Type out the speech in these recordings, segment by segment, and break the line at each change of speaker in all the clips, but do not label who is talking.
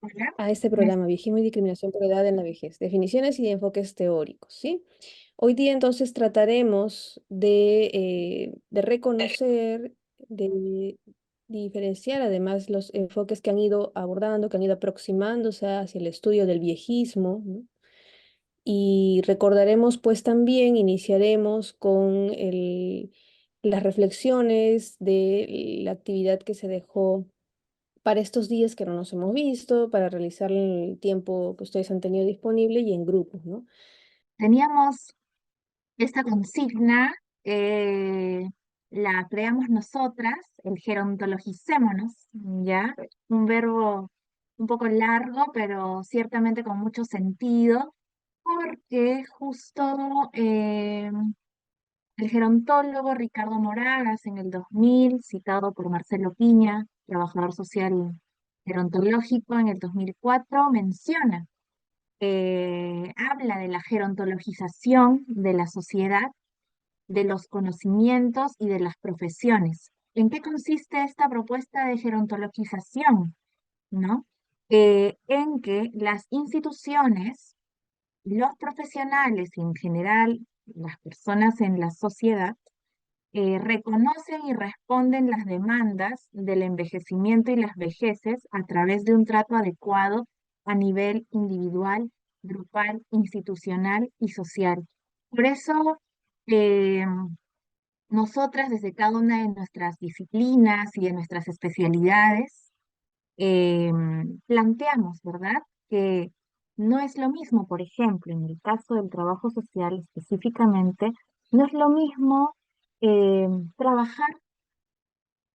Hola.
A este
Me-
programa Viejismo y Discriminación por Edad en la Vejez, definiciones y enfoques teóricos, ¿sí? Hoy día entonces trataremos de reconocer, de diferenciar además los enfoques que han ido abordando, que han ido aproximándose hacia el estudio del viejismo, ¿no? Y recordaremos pues también, iniciaremos con las reflexiones de la actividad que se dejó para estos días que no nos hemos visto, para realizar el tiempo que ustedes han tenido disponible y en grupos, ¿no?
Teníamos esta consigna, eh, la creamos nosotras, el gerontologicémonos, ¿ya? Un verbo un poco largo, pero ciertamente con mucho sentido, porque justo el gerontólogo Ricardo Moragas en el 2000, citado por Marcelo Piña, trabajador social gerontológico en el 2004, menciona habla de la gerontologización de la sociedad, de los conocimientos y de las profesiones. ¿En qué consiste esta propuesta de gerontologización? ¿No? En que las instituciones, los profesionales y en general las personas en la sociedad reconocen y responden las demandas del envejecimiento y las vejeces a través de un trato adecuado a nivel individual, grupal, institucional y social. Por eso, eh, nosotras desde cada una de nuestras disciplinas y de nuestras especialidades, eh, planteamos, ¿verdad? Que no es lo mismo, por ejemplo, en el caso del trabajo social específicamente, no es lo mismo eh, trabajar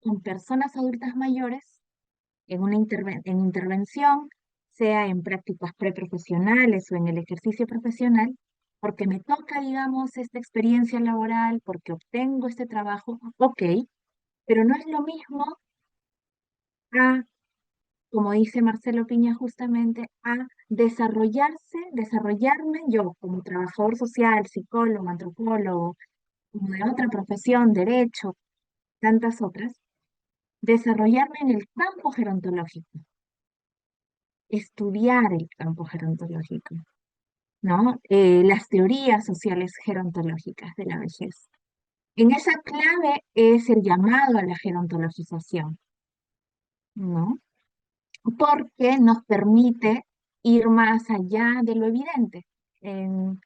con personas adultas mayores en una en intervención, sea en prácticas preprofesionales o en el ejercicio profesional, porque me toca, digamos, esta experiencia laboral, porque obtengo este trabajo, ok, pero no es lo mismo a, como dice Marcelo Piña justamente, a desarrollarme yo como trabajador social, psicólogo, antropólogo, como de otra profesión, derecho, tantas otras, desarrollarme en el campo gerontológico, estudiar el campo gerontológico, ¿no? Las teorías sociales gerontológicas de la vejez. En esa clave es el llamado a la gerontologización, ¿no? Porque nos permite ir más allá de lo evidente, en,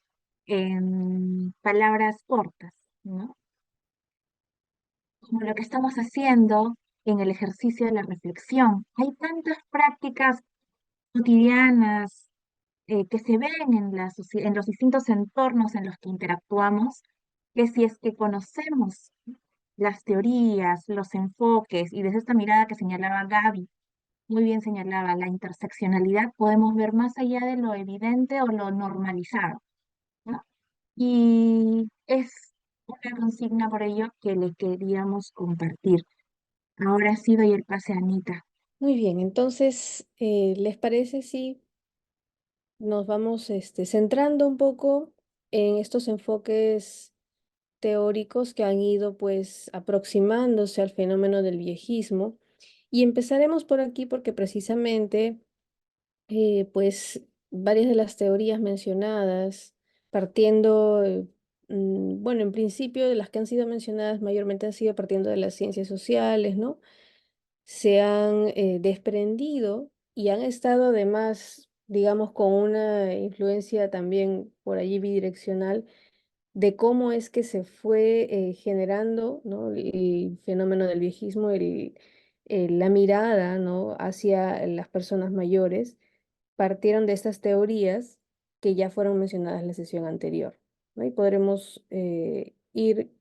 en palabras cortas, ¿no? Como lo que estamos haciendo en el ejercicio de la reflexión. Hay tantas prácticas cotidianas que se ven en en los distintos entornos en los que interactuamos, que si es que conocemos las teorías, los enfoques, y desde esta mirada que señalaba Gaby, muy bien señalaba, la interseccionalidad, podemos ver más allá de lo evidente o lo normalizado, ¿no? Y es una consigna por ello que le queríamos compartir. Ahora sí doy el pase a Anita.
Muy bien, entonces, ¿les parece si nos vamos centrando un poco en estos enfoques teóricos que han ido pues aproximándose al fenómeno del viejismo? Y empezaremos por aquí porque precisamente pues varias de las teorías mencionadas, partiendo, bueno, en principio de las que han sido mencionadas mayormente han sido partiendo de las ciencias sociales, ¿no? Se han desprendido y han estado además, digamos, con una influencia también por allí bidireccional de cómo es que se fue generando, ¿no? El fenómeno del viejismo, la mirada, ¿no? hacia las personas mayores partieron de estas teorías que ya fueron mencionadas en la sesión anterior, ¿no? Y podremos ir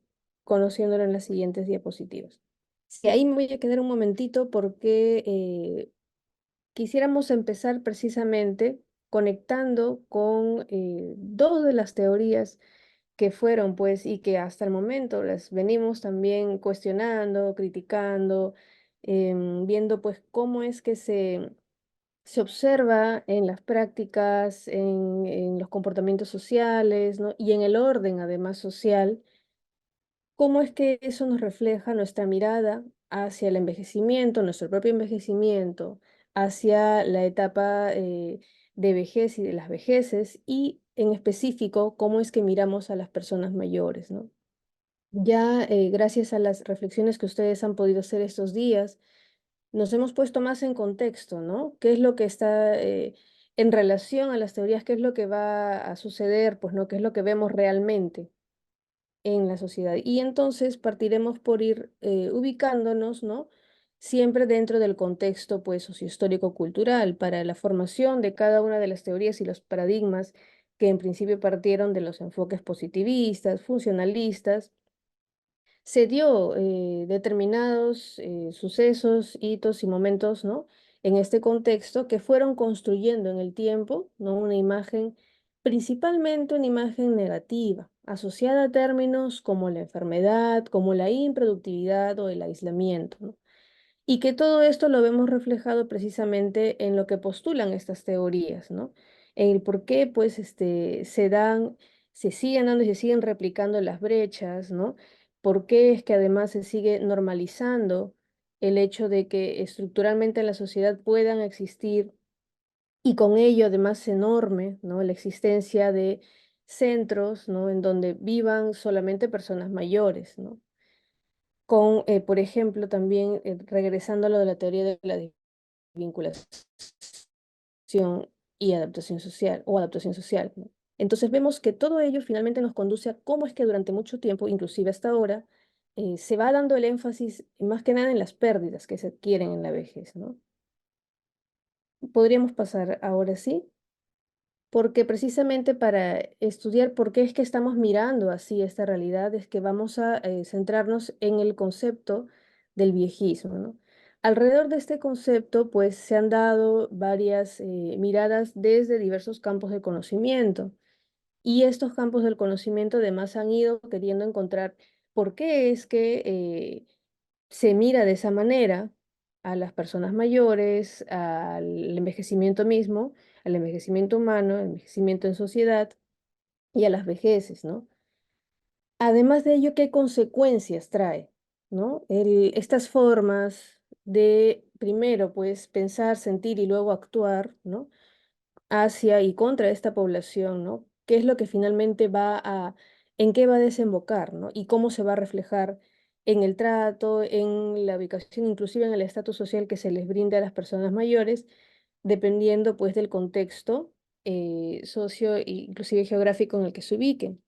conociéndolo en las siguientes diapositivas. Sí, ahí me voy a quedar un momentito porque quisiéramos empezar precisamente conectando con dos de las teorías que fueron, pues, y que hasta el momento las venimos también cuestionando, criticando, viendo, pues, cómo es que se observa en las prácticas, en los comportamientos sociales, ¿no? Y en el orden, además, social, cómo es que eso nos refleja nuestra mirada hacia el envejecimiento, nuestro propio envejecimiento, hacia la etapa de vejez y de las vejeces y en específico cómo es que miramos a las personas mayores, ¿no? Ya gracias a las reflexiones que ustedes han podido hacer estos días, nos hemos puesto más en contexto, ¿no? ¿Qué es lo que está en relación a las teorías? ¿Qué es lo que va a suceder? Pues, ¿no? ¿Qué es lo que vemos realmente en la sociedad? Y entonces partiremos por ir ubicándonos, ¿no? Siempre dentro del contexto, pues, sociohistórico-cultural para la formación de cada una de las teorías y los paradigmas que en principio partieron de los enfoques positivistas, funcionalistas. Se dio determinados sucesos, hitos y momentos, ¿no? En este contexto que fueron construyendo en el tiempo, ¿no? Una imagen, principalmente una imagen negativa, asociada a términos como la enfermedad, como la improductividad o el aislamiento, ¿no? Y que todo esto lo vemos reflejado precisamente en lo que postulan estas teorías, ¿no? En el por qué, pues, se siguen dando y se siguen replicando las brechas, ¿no? ¿Por qué es que además se sigue normalizando el hecho de que estructuralmente en la sociedad puedan existir y con ello además se norme, ¿no? La existencia de centros, ¿no? En donde vivan solamente personas mayores, ¿no? Con, por ejemplo, también regresando a lo de la teoría de la vinculación y adaptación social o adaptación social, ¿no? Entonces vemos que todo ello finalmente nos conduce a cómo es que durante mucho tiempo, inclusive hasta ahora, se va dando el énfasis más que nada en las pérdidas que se adquieren en la vejez, ¿no? Podríamos pasar ahora sí porque precisamente para estudiar por qué es que estamos mirando así esta realidad, es que vamos a centrarnos en el concepto del viejismo, ¿no? Alrededor de este concepto, pues se han dado varias miradas desde diversos campos de conocimiento. Y estos campos del conocimiento además han ido queriendo encontrar por qué es que se mira de esa manera a las personas mayores, al envejecimiento mismo, al envejecimiento humano, al envejecimiento en sociedad y a las vejeces, ¿no? Además de ello, ¿qué consecuencias trae, ¿no? Estas formas de, primero, pues, pensar, sentir y luego actuar, ¿no? Hacia y contra esta población, ¿no? ¿Qué es lo que finalmente en qué va a desembocar, ¿no? Y cómo se va a reflejar en el trato, en la ubicación, inclusive en el estatus social que se les brinde a las personas mayores, dependiendo pues del contexto socio e inclusive geográfico en el que se ubiquen.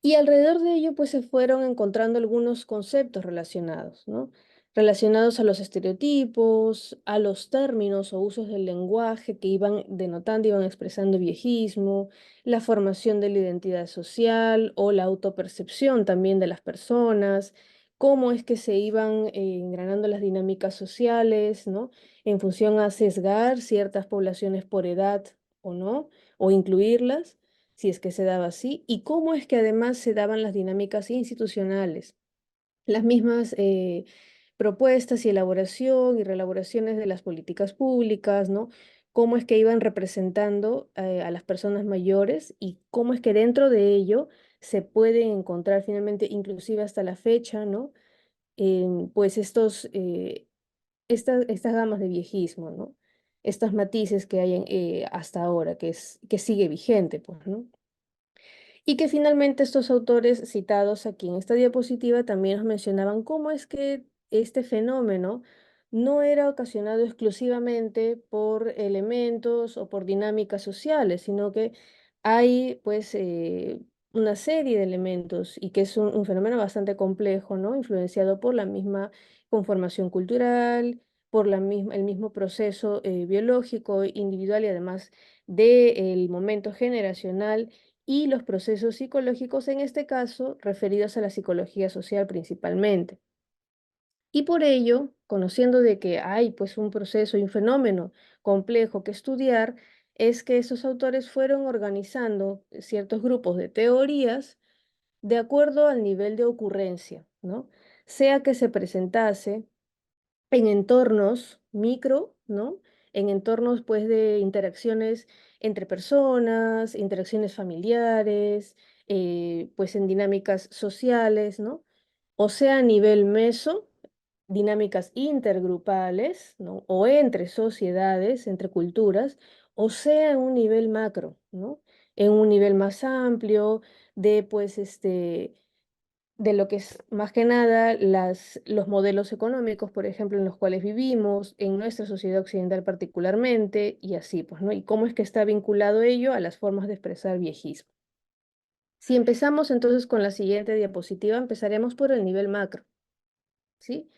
Y alrededor de ello, pues se fueron encontrando algunos conceptos relacionados, ¿no? Relacionados a los estereotipos, a los términos o usos del lenguaje que iban denotando, iban expresando viejismo, la formación de la identidad social o la autopercepción también de las personas, cómo es que se iban engranando las dinámicas sociales, ¿no? En función a sesgar ciertas poblaciones por edad o no, o incluirlas si es que se daba así, y cómo es que además se daban las dinámicas institucionales, las mismas propuestas y elaboración y reelaboraciones de las políticas públicas, ¿no? Cómo es que iban representando a las personas mayores y cómo es que dentro de ello se pueden encontrar finalmente, inclusive hasta la fecha, ¿no? Pues estas gamas de viejismo, ¿no? Estos matices que hay hasta ahora, que sigue vigente, pues, ¿no? Y que finalmente estos autores citados aquí en esta diapositiva también nos mencionaban cómo es que este fenómeno no era ocasionado exclusivamente por elementos o por dinámicas sociales, sino que hay pues una serie de elementos y que es un fenómeno bastante complejo, ¿no? Influenciado por la misma conformación cultural, por el mismo proceso biológico individual y además del momento generacional y los procesos psicológicos, en este caso, referidos a la psicología social principalmente. Y por ello, conociendo de que hay pues un proceso y un fenómeno complejo que estudiar, es que esos autores fueron organizando ciertos grupos de teorías de acuerdo al nivel de ocurrencia, ¿no? Sea que se presentase en entornos micro, ¿no? En entornos, pues, de interacciones entre personas, interacciones familiares, pues, en dinámicas sociales, ¿no? O sea, a nivel meso, dinámicas intergrupales, ¿no? O entre sociedades, entre culturas, o sea en un nivel macro, ¿no? En un nivel más amplio de, pues, de lo que es más que nada los modelos económicos, por ejemplo, en los cuales vivimos, en nuestra sociedad occidental particularmente, y así, pues, ¿no? Y cómo es que está vinculado ello a las formas de expresar viejismo. Si empezamos entonces con la siguiente diapositiva, empezaremos por el nivel macro, ¿sí?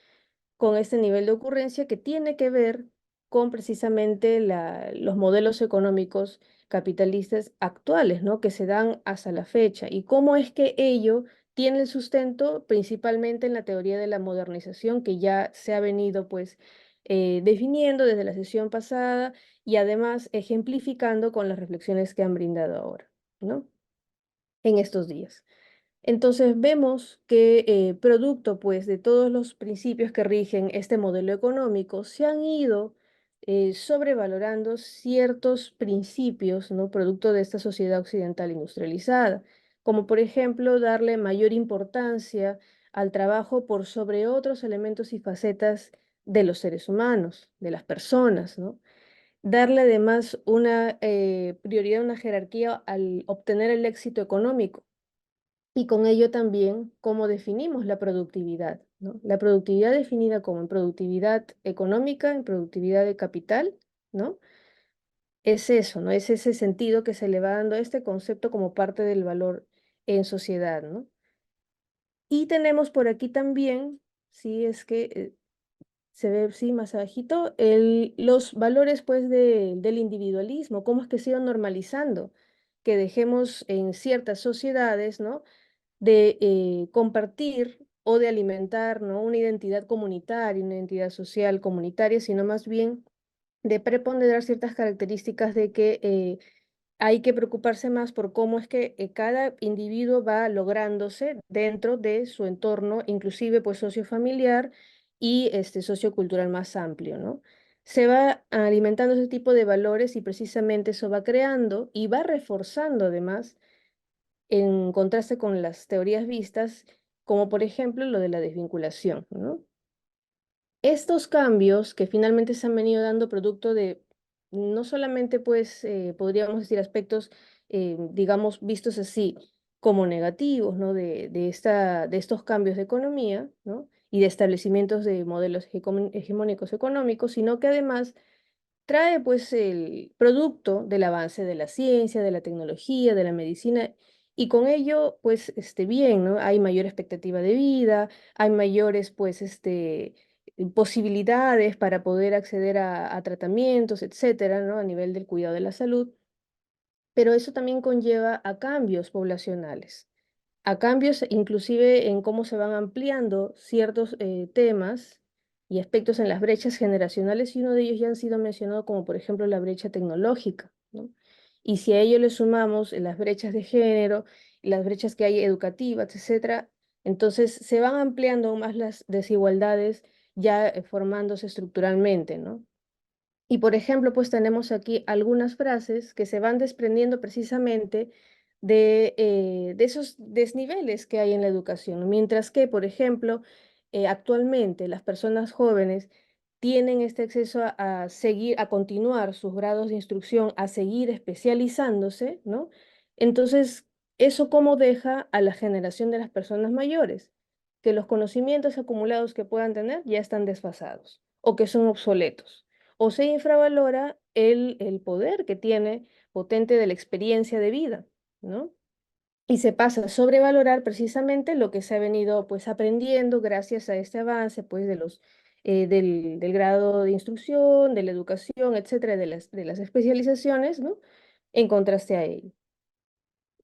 Con este nivel de ocurrencia que tiene que ver con precisamente los modelos económicos capitalistas actuales, ¿no? Que se dan hasta la fecha y cómo es que ello tiene el sustento principalmente en la teoría de la modernización que ya se ha venido pues definiendo desde la sesión pasada y además ejemplificando con las reflexiones que han brindado ahora, ¿no? En estos días. Entonces vemos que producto pues de todos los principios que rigen este modelo económico se han ido sobrevalorando ciertos principios, ¿no? Producto de esta sociedad occidental industrializada, como por ejemplo darle mayor importancia al trabajo por sobre otros elementos y facetas de los seres humanos, de las personas, ¿no? Darle además una prioridad, una jerarquía al obtener el éxito económico y con ello también cómo definimos la productividad, ¿no? La productividad definida como en productividad económica, en productividad de capital, ¿no? Es eso, ¿no? Es ese sentido que se le va dando a este concepto como parte del valor en sociedad, ¿no? Y tenemos por aquí también, si es que se ve, sí, más abajito, los valores, pues, del individualismo, cómo es que se iban normalizando, que dejemos en ciertas sociedades, ¿no? De compartir o de alimentar, ¿no? Una identidad comunitaria, una identidad social comunitaria, sino más bien de preponderar ciertas características de que hay que preocuparse más por cómo es que cada individuo va lográndose dentro de su entorno, inclusive pues sociofamiliar y sociocultural más amplio, ¿no? Se va alimentando ese tipo de valores y precisamente eso va creando y va reforzando además en contraste con las teorías vistas, como por ejemplo lo de la desvinculación, ¿no? Estos cambios que finalmente se han venido dando producto de no solamente, pues, podríamos decir aspectos, digamos, vistos así como negativos, ¿no? De estos cambios de economía, ¿no? Y de establecimientos de modelos hegemónicos económicos, sino que además trae pues el producto del avance de la ciencia, de la tecnología, de la medicina, y con ello pues bien, ¿no? Hay mayor expectativa de vida, hay mayores pues posibilidades para poder acceder a tratamientos, etcétera, ¿no? A nivel del cuidado de la salud, pero eso también conlleva a cambios poblacionales, a cambios inclusive en cómo se van ampliando ciertos temas y aspectos en las brechas generacionales, y uno de ellos ya han sido mencionado como por ejemplo la brecha tecnológica, ¿no? Y si a ello le sumamos las brechas de género, las brechas que hay educativas, etcétera, entonces se van ampliando aún más las desigualdades ya formándose estructuralmente, ¿no? Y por ejemplo, pues tenemos aquí algunas frases que se van desprendiendo precisamente de esos desniveles que hay en la educación, mientras que, por ejemplo, actualmente las personas jóvenes tienen este acceso a seguir, a continuar sus grados de instrucción, a seguir especializándose, ¿no? Entonces, ¿eso cómo deja a la generación de las personas mayores? Que los conocimientos acumulados que puedan tener ya están desfasados o que son obsoletos o se infravalora el poder que tiene potente de la experiencia de vida, ¿no? Y se pasa a sobrevalorar precisamente lo que se ha venido pues aprendiendo gracias a este avance pues del grado de instrucción, de la educación, etcétera, de las especializaciones, ¿no? En contraste a ello.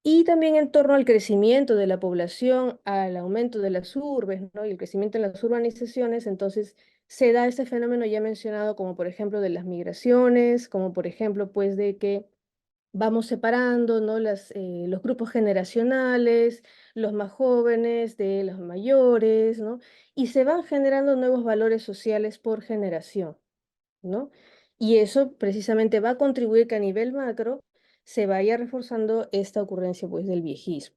Y también en torno al crecimiento de la población, al aumento de las urbes, ¿no? Y el crecimiento en las urbanizaciones, entonces se da este fenómeno ya mencionado como por ejemplo de las migraciones, como por ejemplo pues de que vamos separando, ¿no? Los grupos generacionales, los más jóvenes de los mayores, ¿no? Y se van generando nuevos valores sociales por generación, ¿no? Y eso precisamente va a contribuir que a nivel macro se vaya reforzando esta ocurrencia pues del viejismo,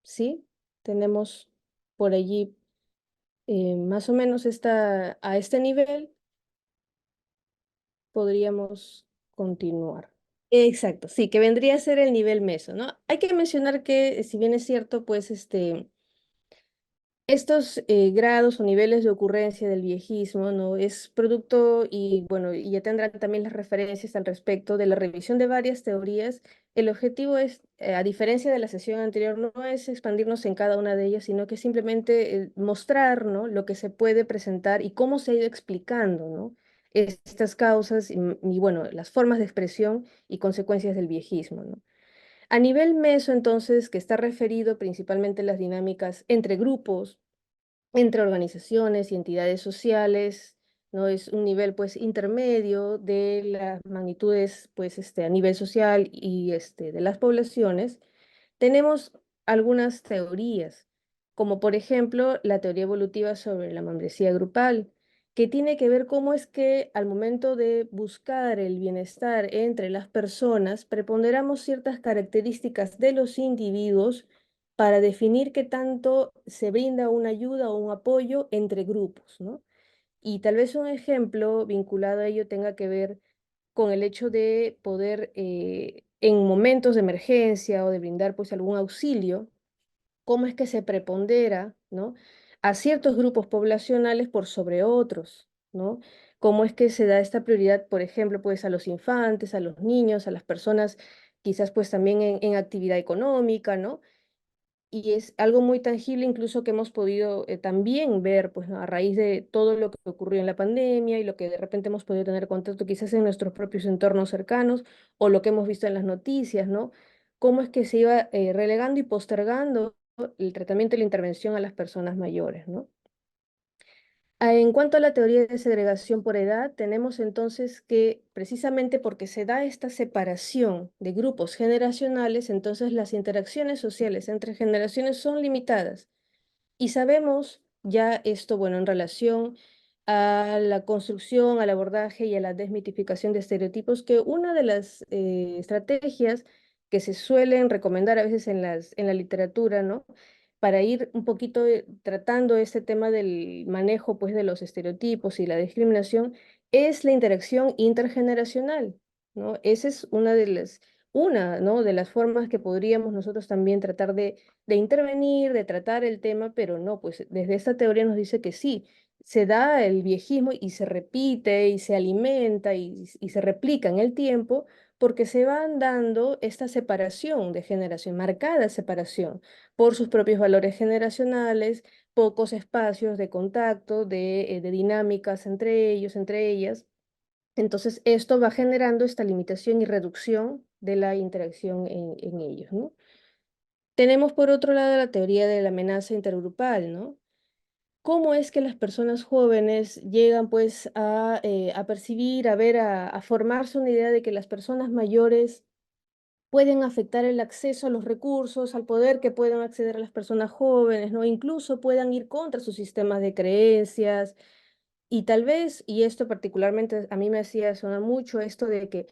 ¿sí? Tenemos por allí más o menos a este nivel podríamos continuar. Exacto, sí, que vendría a ser el nivel meso, ¿no? Hay que mencionar que, si bien es cierto, pues estos grados o niveles de ocurrencia del viejismo, ¿no? Es producto y bueno, y ya tendrán también las referencias al respecto de la revisión de varias teorías. El objetivo es, a diferencia de la sesión anterior, no es expandirnos en cada una de ellas, sino que simplemente mostrar, ¿no? Lo que se puede presentar y cómo se ha ido explicando, ¿no? Estas causas y bueno, las formas de expresión y consecuencias del viejismo, ¿no? A nivel meso, entonces, que está referido principalmente a las dinámicas entre grupos, entre organizaciones y entidades sociales, ¿no? Es un nivel pues intermedio de las magnitudes pues a nivel social y de las poblaciones. Tenemos algunas teorías, como por ejemplo la teoría evolutiva sobre la membresía grupal, que tiene que ver cómo es que al momento de buscar el bienestar entre las personas, preponderamos ciertas características de los individuos para definir qué tanto se brinda una ayuda o un apoyo entre grupos, ¿no? Y tal vez un ejemplo vinculado a ello tenga que ver con el hecho de poder, en momentos de emergencia o de brindar pues algún auxilio, cómo es que se prepondera, ¿no? A ciertos grupos poblacionales por sobre otros, ¿no? Cómo es que se da esta prioridad, por ejemplo, pues a los infantes, a los niños, a las personas quizás pues también en actividad económica, ¿no? Y es algo muy tangible incluso que hemos podido también ver, pues, ¿no? A raíz de todo lo que ocurrió en la pandemia y lo que de repente hemos podido tener contacto quizás en nuestros propios entornos cercanos o lo que hemos visto en las noticias, ¿no? Cómo es que se iba relegando y postergando el tratamiento y la intervención a las personas mayores, ¿no? En cuanto a la teoría de segregación por edad, tenemos entonces que precisamente porque se da esta separación de grupos generacionales, entonces las interacciones sociales entre generaciones son limitadas. Y sabemos ya esto, bueno, en relación a la construcción, al abordaje y a la desmitificación de estereotipos, que una de las estrategias que se suelen recomendar a veces en la literatura, ¿no? Para ir un poquito tratando este tema del manejo, pues, de los estereotipos y la discriminación, es la interacción intergeneracional, ¿no? Esa es ¿no? De las formas que podríamos nosotros también tratar de intervenir, de tratar el tema, pero no, pues desde esta teoría nos dice que sí, se da el viejismo y se repite y se alimenta y se replica en el tiempo porque se van dando esta separación de generación, marcada separación por sus propios valores generacionales, pocos espacios de contacto, de dinámicas entre ellos, entre ellas. Entonces, esto va generando esta limitación y reducción de la interacción en ellos, ¿no? Tenemos por otro lado la teoría de la amenaza intergrupal, ¿no? ¿Cómo es que las personas jóvenes llegan pues a percibir, a ver, a formarse una idea de que las personas mayores pueden afectar el acceso a los recursos, al poder que puedan acceder a las personas jóvenes, ¿no? Incluso puedan ir contra sus sistemas de creencias y tal vez, y esto particularmente a mí me hacía sonar mucho esto de que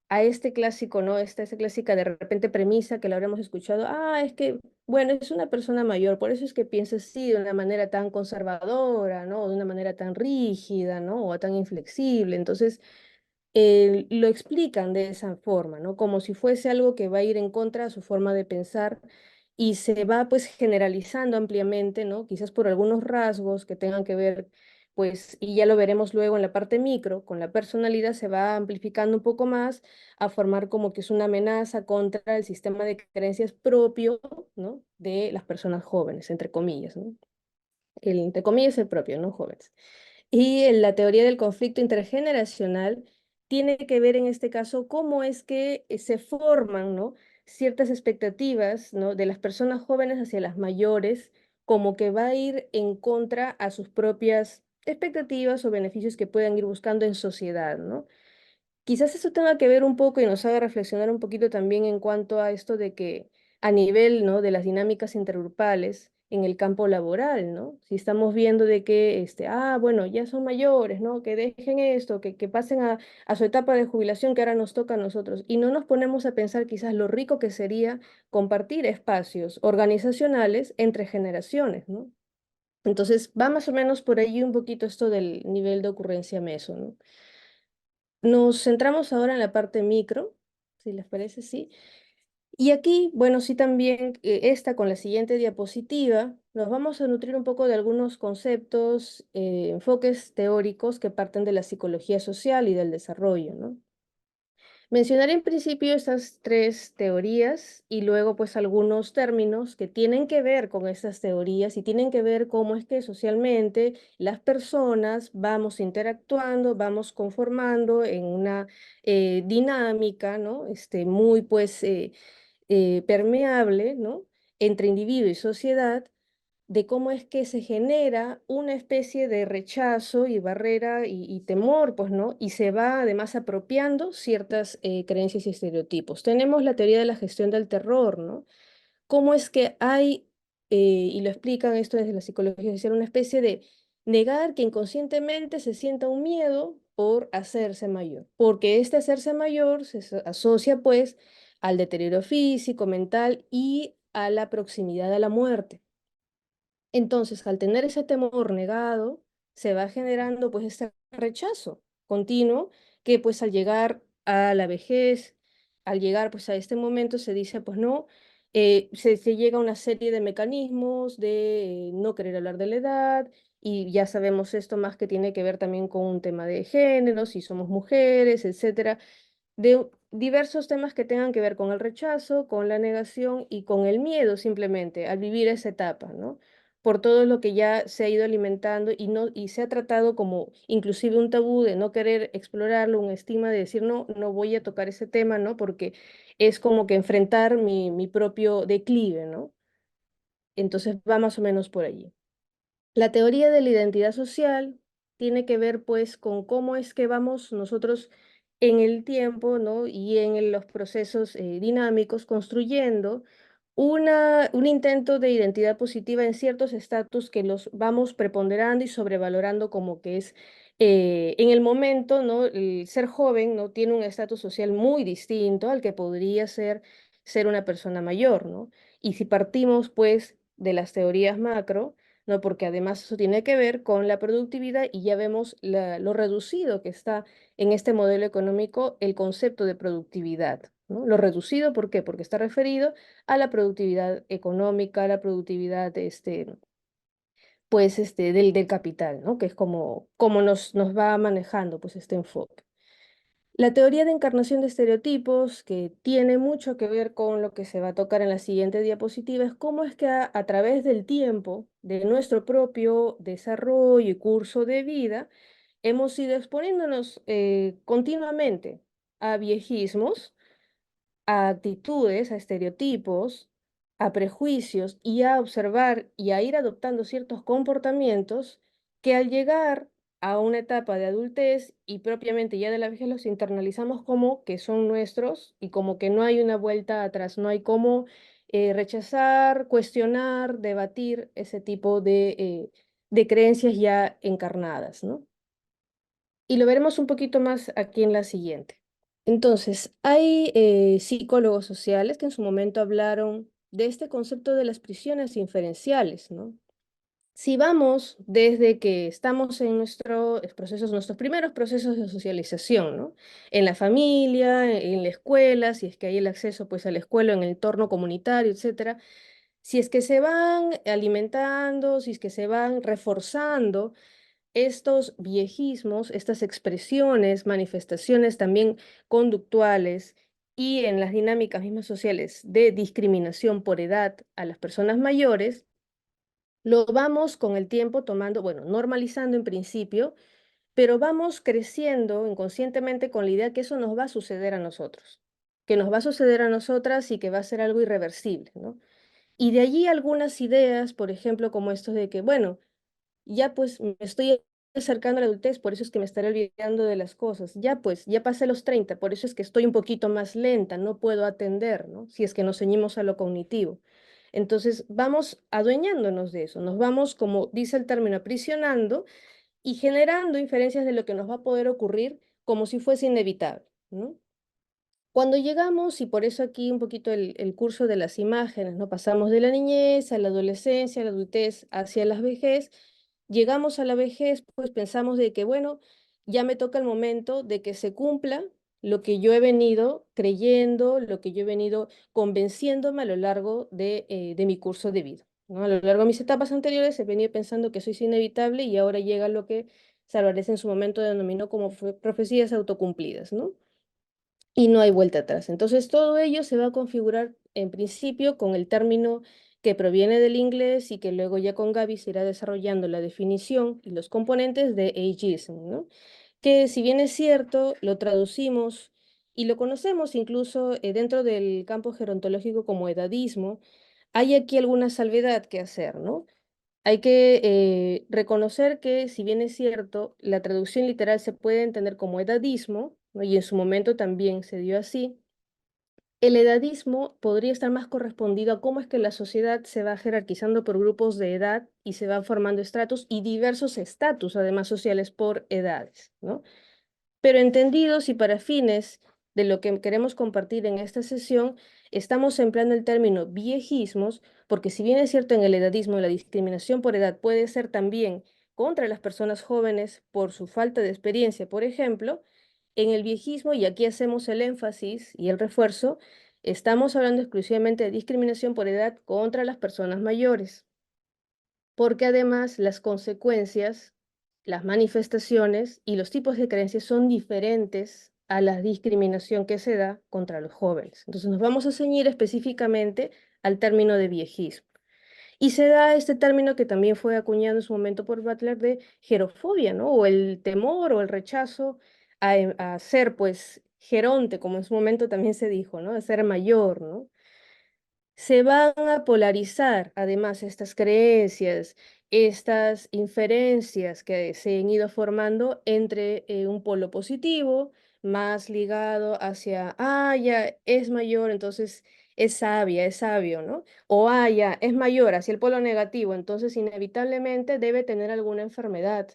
a este clásico, ¿no? Esta clásica de repente premisa que la habremos escuchado, es que, bueno, es una persona mayor, por eso es que piensa así de una manera tan conservadora, ¿no? O de una manera tan rígida, ¿no? O tan inflexible. Entonces, lo explican de esa forma, ¿no? Como si fuese algo que va a ir en contra de su forma de pensar y se va pues generalizando ampliamente, ¿no? Quizás por algunos rasgos que tengan que ver, pues, y ya lo veremos luego en la parte micro, con la personalidad se va amplificando un poco más a formar como que es una amenaza contra el sistema de creencias propio, ¿no? De las personas jóvenes, entre comillas, ¿no? Entre comillas, el propio, ¿no? Jóvenes. Y en la teoría del conflicto intergeneracional tiene que ver en este caso cómo es que se forman, ¿no? Ciertas expectativas, ¿no? De las personas jóvenes hacia las mayores, como que va a ir en contra a sus propias expectativas o beneficios que puedan ir buscando en sociedad, ¿no? Quizás eso tenga que ver un poco y nos haga reflexionar un poquito también en cuanto a esto de que a nivel, ¿no? De las dinámicas intergrupales en el campo laboral, ¿no? Si estamos viendo de que, bueno, ya son mayores, ¿no? Que dejen esto, que pasen a su etapa de jubilación que ahora nos toca a nosotros. Y no nos ponemos a pensar quizás lo rico que sería compartir espacios organizacionales entre generaciones, ¿no? Entonces, va más o menos por allí un poquito esto del nivel de ocurrencia meso, ¿no? Nos centramos ahora en la parte micro, si les parece, sí. Y aquí, bueno, sí también esta con la siguiente diapositiva, nos vamos a nutrir un poco de algunos conceptos, enfoques teóricos que parten de la psicología social y del desarrollo, ¿no? Mencionaré en principio estas tres teorías y luego pues algunos términos que tienen que ver con estas teorías y tienen que ver cómo es que socialmente las personas vamos interactuando, vamos conformando en una dinámica, ¿no? Muy pues permeable, ¿no? Entre individuo y sociedad, de cómo es que se genera una especie de rechazo y barrera y temor, pues, ¿no? Y se va además apropiando ciertas creencias y estereotipos. Tenemos la teoría de la gestión del terror, ¿no? Cómo es que hay, y lo explican esto desde la psicología social, una especie de negar que inconscientemente se sienta un miedo por hacerse mayor, porque este hacerse mayor se asocia pues al deterioro físico, mental y a la proximidad a la muerte. Entonces, al tener ese temor negado, se va generando pues este rechazo continuo que pues al llegar a la vejez, al llegar pues a este momento se dice pues no, se llega a una serie de mecanismos de no querer hablar de la edad y ya sabemos esto más que tiene que ver también con un tema de género, si somos mujeres, etcétera, de diversos temas que tengan que ver con el rechazo, con la negación y con el miedo simplemente al vivir esa etapa, ¿no? Por todo lo que ya se ha ido alimentando y, no, y se ha tratado como inclusive un tabú de no querer explorarlo, un estigma de decir, no, no voy a tocar ese tema, ¿no? Porque es como que enfrentar mi propio declive, ¿no? Entonces va más o menos por allí. La teoría de la identidad social tiene que ver pues con cómo es que vamos nosotros en el tiempo, ¿no? Y en los procesos dinámicos construyendo un intento de identidad positiva en ciertos estatus que los vamos preponderando y sobrevalorando como que es en el momento, ¿no? El ser joven, ¿no? Tiene un estatus social muy distinto al que podría ser una persona mayor, ¿no? Y si partimos pues de las teorías macro, ¿no? Porque además eso tiene que ver con la productividad y ya vemos lo reducido que está en este modelo económico el concepto de productividad, ¿no? Lo reducido, ¿por qué? Porque está referido a la productividad económica, a la productividad pues, del capital, ¿no? Que es como nos va manejando pues, este enfoque. La teoría de encarnación de estereotipos, que tiene mucho que ver con lo que se va a tocar en la siguiente diapositiva, es cómo es que a través del tiempo, de nuestro propio desarrollo y curso de vida, hemos ido exponiéndonos continuamente a viejismos, a actitudes, a estereotipos, a prejuicios y a observar y a ir adoptando ciertos comportamientos que al llegar a una etapa de adultez y propiamente ya de la vejez los internalizamos como que son nuestros y como que no hay una vuelta atrás, no hay cómo rechazar, cuestionar, debatir ese tipo de creencias ya encarnadas, ¿no? Y lo veremos un poquito más aquí en la siguiente. Entonces, hay psicólogos sociales que en su momento hablaron de este concepto de las prisiones inferenciales, ¿no? Si vamos desde que estamos en nuestros procesos, nuestros primeros procesos de socialización, ¿no? En la familia, en la escuela, si es que hay el acceso pues a la escuela, en el entorno comunitario, etcétera, si es que se van alimentando, si es que se van reforzando estos viejismos, estas expresiones, manifestaciones también conductuales y en las dinámicas mismas sociales de discriminación por edad a las personas mayores, lo vamos con el tiempo tomando, bueno, normalizando en principio, pero vamos creciendo inconscientemente con la idea que eso nos va a suceder a nosotros, que nos va a suceder a nosotras y que va a ser algo irreversible, ¿no? Y de allí algunas ideas, por ejemplo, como estos de que, bueno, ya pues me estoy acercando a la adultez, por eso es que me estaré olvidando de las cosas. Ya pues, ya pasé los 30, por eso es que estoy un poquito más lenta, no puedo atender, ¿no? Si es que nos ceñimos a lo cognitivo. Entonces vamos adueñándonos de eso, nos vamos, como dice el término, aprisionando y generando inferencias de lo que nos va a poder ocurrir como si fuese inevitable, ¿no? Cuando llegamos, y por eso aquí un poquito el curso de las imágenes, ¿no? Pasamos de la niñez a la adolescencia, a la adultez, hacia la vejez. Llegamos a la vejez, pues pensamos de que, bueno, ya me toca el momento de que se cumpla lo que yo he venido creyendo, lo que yo he venido convenciéndome a lo largo de mi curso de vida, ¿no? A lo largo de mis etapas anteriores he venido pensando que eso es inevitable y ahora llega lo que Salvarez en su momento denominó como profecías autocumplidas, ¿no? Y no hay vuelta atrás. Entonces, todo ello se va a configurar en principio con el término que proviene del inglés y que luego ya con Gaby se irá desarrollando la definición y los componentes de ageism, ¿no? Que si bien es cierto, lo traducimos y lo conocemos incluso dentro del campo gerontológico como edadismo, hay aquí alguna salvedad que hacer, ¿no? Hay que reconocer que, si bien es cierto, la traducción literal se puede entender como edadismo, ¿no? Y en su momento también se dio así, el edadismo podría estar más correspondido a cómo es que la sociedad se va jerarquizando por grupos de edad y se van formando estratos y diversos estatus, además sociales, por edades, ¿no? Pero entendidos y para fines de lo que queremos compartir en esta sesión, estamos empleando el término viejismos, porque si bien es cierto en el edadismo la discriminación por edad puede ser también contra las personas jóvenes por su falta de experiencia, por ejemplo, en el viejismo, y aquí hacemos el énfasis y el refuerzo, estamos hablando exclusivamente de discriminación por edad contra las personas mayores, porque además las consecuencias, las manifestaciones y los tipos de creencias son diferentes a la discriminación que se da contra los jóvenes. Entonces nos vamos a ceñir específicamente al término de viejismo. Y se da este término que también fue acuñado en su momento por Butler de gerofobia, ¿no? O el temor o el rechazo a ser, pues, geronte, como en su momento también se dijo, ¿no? A ser mayor, ¿no? Se van a polarizar además estas creencias, estas inferencias que se han ido formando entre un polo positivo, más ligado hacia, ah, ya es mayor, entonces es sabia, es sabio, ¿no? O, ah, ya es mayor, hacia el polo negativo, entonces inevitablemente debe tener alguna enfermedad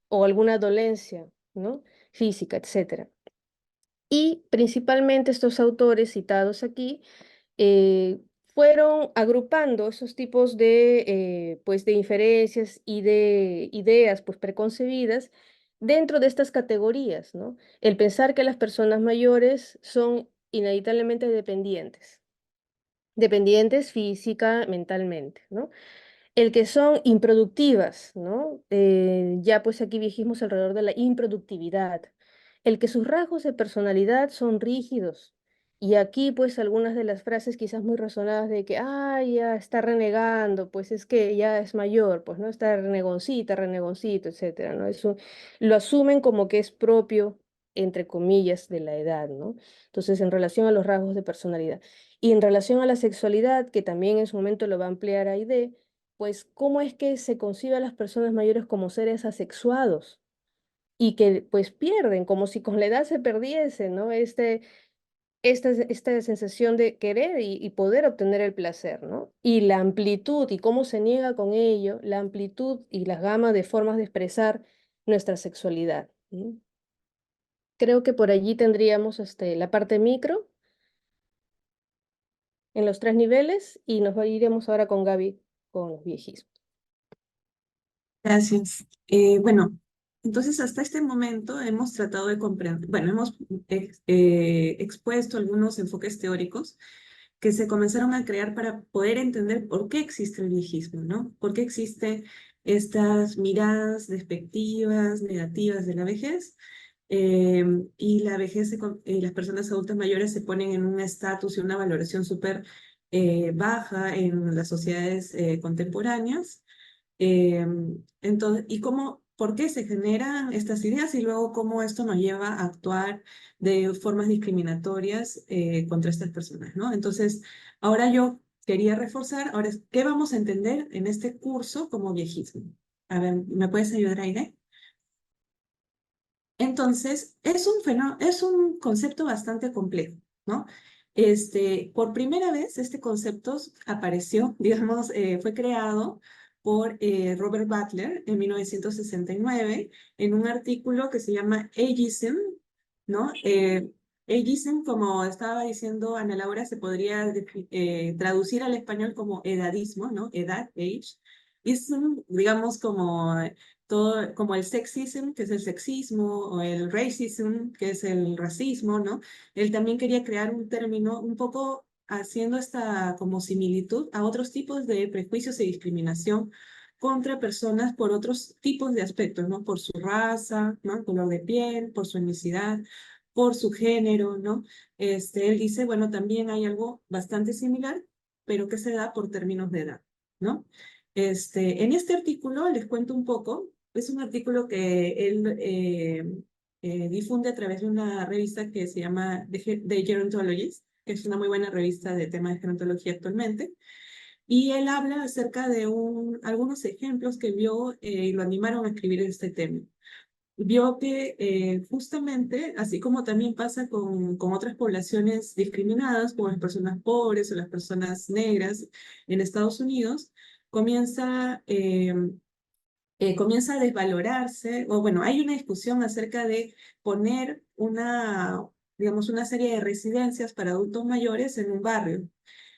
o alguna dolencia, ¿no? Física, etcétera. Y principalmente estos autores citados aquí eh, fueron agrupando esos tipos pues, de inferencias y de ideas pues, preconcebidas dentro de estas categorías, ¿no? El pensar que las personas mayores son inevitablemente dependientes, dependientes física, mentalmente, ¿no? El que son improductivas, ¿no? Ya pues aquí dijimos alrededor de la improductividad. El que sus rasgos de personalidad son rígidos. Y aquí pues algunas de las frases quizás muy razonadas de que, ah, ya está renegando, pues es que ya es mayor, pues no está renegoncita, renegoncito, etcétera, ¿no? Eso lo asumen como que es propio, entre comillas, de la edad, ¿no? Entonces, en relación a los rasgos de personalidad. Y en relación a la sexualidad, que también en su momento lo va a ampliar Aide, pues cómo es que se concibe a las personas mayores como seres asexuados y que pues pierden, como si con la edad se perdiese, ¿no? Esta sensación de querer y poder obtener el placer, ¿no? Y la amplitud y cómo se niega con ello, la amplitud y la gama de formas de expresar nuestra sexualidad. ¿Sí? Creo que por allí tendríamos la parte micro en los tres niveles y iremos ahora con Gaby con los viejismos.
Gracias. Bueno, entonces hasta este momento hemos tratado de comprender, bueno, hemos expuesto algunos enfoques teóricos que se comenzaron a crear para poder entender por qué existe el viejismo, ¿no? ¿Por qué existen estas miradas despectivas, negativas de la vejez? Y la vejez, las personas adultas mayores se ponen en un estatus y una valoración súper baja en las sociedades contemporáneas. Entonces, ¿y por qué se generan estas ideas y luego cómo esto nos lleva a actuar de formas discriminatorias contra estas personas, ¿no? Entonces, ahora yo quería reforzar, ahora, ¿qué vamos a entender en este curso como viejismo? A ver, ¿me puedes ayudar, Aire? Entonces, es un concepto bastante complejo, ¿no? Por primera vez, este concepto apareció, digamos, fue creado por Robert Butler en 1969 en un artículo que se llama Ageism, ¿no? Ageism, como estaba diciendo Ana Laura, se podría traducir al español como edadismo, ¿no? Edad, age. Ism, digamos, como todo, como el sexism, que es el sexismo, o el racism, que es el racismo, ¿no? Él también quería crear un término un poco haciendo esta como similitud a otros tipos de prejuicios y discriminación contra personas por otros tipos de aspectos, ¿no? Por su raza, ¿no? Color de piel, por su etnicidad, por su género, ¿no? Él dice, bueno, también hay algo bastante similar, pero que se da por términos de edad, ¿no? En este artículo les cuento un poco, es un artículo que él difunde a través de una revista que se llama The Gerontologist, que es una muy buena revista de temas de gerontología actualmente, y él habla acerca de algunos ejemplos que vio y lo animaron a escribir este tema. Vio que justamente, así como también pasa con otras poblaciones discriminadas, como las personas pobres o las personas negras en Estados Unidos, comienza, comienza a desvalorarse, o bueno, hay una discusión acerca de poner digamos, una serie de residencias para adultos mayores en un barrio.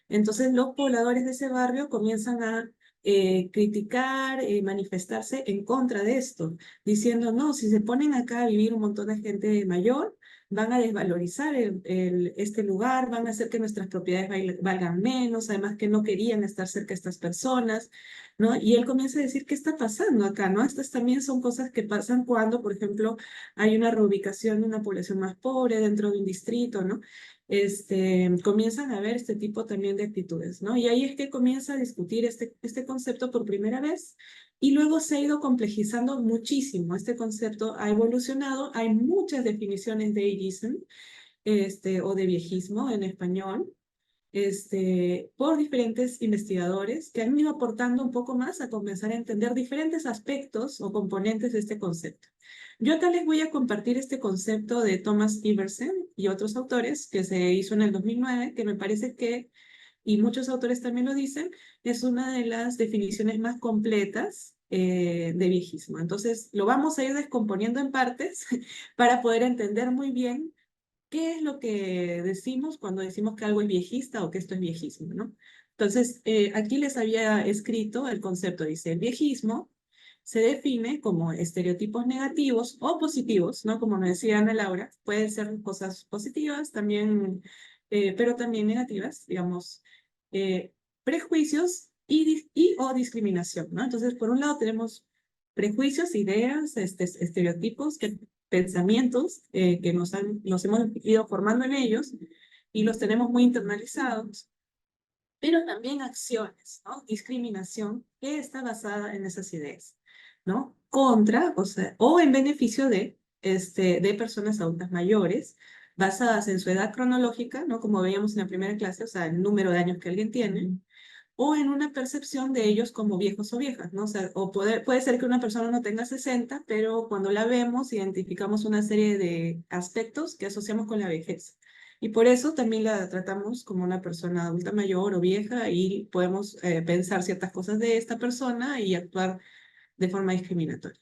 Entonces los pobladores de ese barrio comienzan a criticar, manifestarse en contra de esto, diciendo, no, si se ponen acá a vivir un montón de gente mayor, van a desvalorizar este lugar, van a hacer que nuestras propiedades valgan menos, además que no querían estar cerca de estas personas, ¿no? Y él comienza a decir, ¿qué está pasando acá, no? Estas también son cosas que pasan cuando, por ejemplo, hay una reubicación de una población más pobre dentro de un distrito, ¿no? Comienzan a ver este tipo también de actitudes, ¿no? Y ahí es que comienza a discutir este concepto por primera vez y luego se ha ido complejizando muchísimo. Este concepto ha evolucionado, hay muchas definiciones de ageism, o de viejismo en español, por diferentes investigadores que han ido aportando un poco más a comenzar a entender diferentes aspectos o componentes de este concepto. Yo acá les voy a compartir este concepto de Thomas Iversen y otros autores que se hizo en el 2009, que me parece que, y muchos autores también lo dicen, es una de las definiciones más completas de viejismo. Entonces, lo vamos a ir descomponiendo en partes para poder entender muy bien qué es lo que decimos cuando decimos que algo es viejista o que esto es viejismo, ¿no? Entonces, aquí les había escrito el concepto, dice, el viejismo se define como estereotipos negativos o positivos, ¿no? Como me decía Ana Laura, pueden ser cosas positivas también, pero también negativas, digamos, prejuicios o discriminación, ¿no? Entonces, por un lado tenemos prejuicios, ideas, estereotipos, pensamientos que nos hemos ido formando en ellos y los tenemos muy internalizados, pero también acciones, ¿no? Discriminación que está basada en esas ideas, ¿no? Contra, o sea, o en beneficio de personas adultas mayores, basadas en su edad cronológica, ¿no? Como veíamos en la primera clase, o sea, el número de años que alguien tiene, o en una percepción de ellos como viejos o viejas, ¿no? O sea, puede ser que una persona no tenga 60, pero cuando la vemos identificamos una serie de aspectos que asociamos con la vejez. Y por eso también la tratamos como una persona adulta mayor o vieja y podemos pensar ciertas cosas de esta persona y actuar de forma discriminatoria.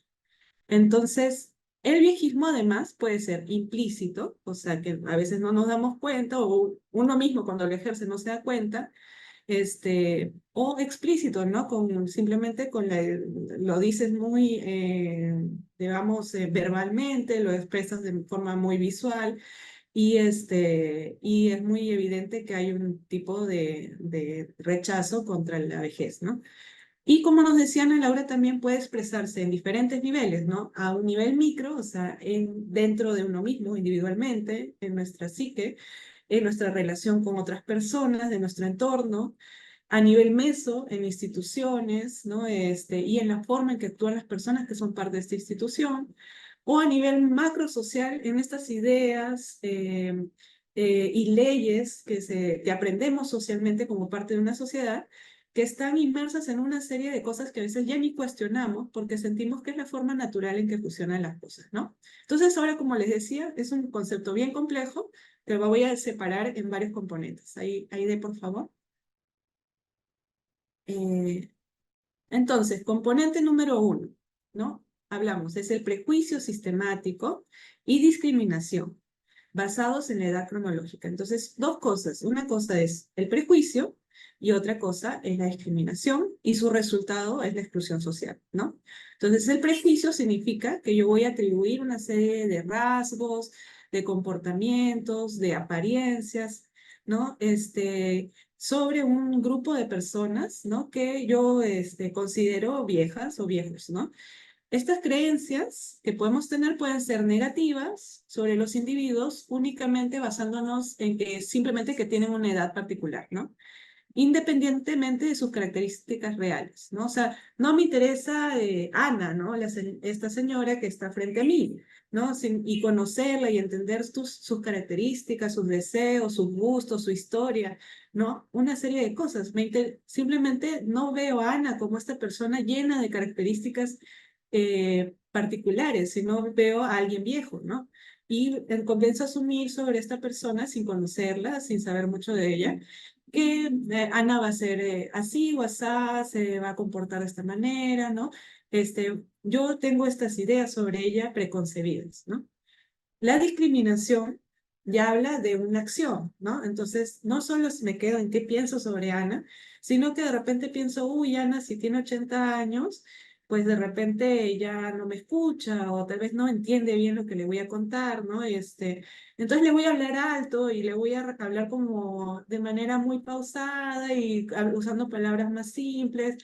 Entonces, el viejismo además puede ser implícito, o sea que a veces no nos damos cuenta o uno mismo cuando lo ejerce no se da cuenta, o explícito, ¿no? Simplemente lo dices muy, digamos, verbalmente, lo expresas de forma muy visual y es muy evidente que hay un tipo de rechazo contra la vejez, ¿no? Y como nos decía Ana Laura, también puede expresarse en diferentes niveles, ¿no? A un nivel micro, o sea, dentro de uno mismo, individualmente, en nuestra psique, en nuestra relación con otras personas, de nuestro entorno, a nivel meso, en instituciones, ¿no? Y en la forma en que actúan las personas que son parte de esta institución, o a nivel macro social, en estas ideas y leyes que aprendemos socialmente como parte de una sociedad, que están inmersas en una serie de cosas que a veces ya ni cuestionamos porque sentimos que es la forma natural en que funcionan las cosas, ¿no? Entonces ahora, como les decía, es un concepto bien complejo, que lo voy a separar en varios componentes. Ahí de por favor. Eh, entonces, componente número 1, ¿no? Hablamos, es el prejuicio sistemático y discriminación. basados en la edad cronológica. Entonces, dos cosas. Una cosa es el prejuicio y otra cosa es la discriminación y su resultado es la exclusión social, ¿no? Entonces, el prejuicio significa que yo voy a atribuir una serie de rasgos, de comportamientos, de apariencias, ¿no? Sobre un grupo de personas, ¿no? Que yo considero viejas o viejos, ¿no? Estas creencias que podemos tener pueden ser negativas sobre los individuos únicamente basándonos en que simplemente que tienen una edad particular, ¿no? Independientemente de sus características reales, ¿no? O sea, no me interesa Ana, ¿no? Esta señora que está frente a mí, ¿no? Y conocerla y entender sus características, sus deseos, sus gustos, su historia, ¿no? Una serie de cosas. Simplemente no veo a Ana como esta persona llena de características particulares, sino veo a alguien viejo, ¿no? Y comienzo a asumir sobre esta persona sin conocerla, sin saber mucho de ella, que Ana va a ser así o asá, se va a comportar de esta manera, ¿no? Yo tengo estas ideas sobre ella preconcebidas, ¿no? La discriminación ya habla de una acción, ¿no? Entonces, no solo me quedo en qué pienso sobre Ana, sino que de repente pienso, uy, Ana, si tiene 80 años, pues de repente ya no me escucha o tal vez no entiende bien lo que le voy a contar, ¿no? Entonces le voy a hablar alto y le voy a hablar como de manera muy pausada y usando palabras más simples.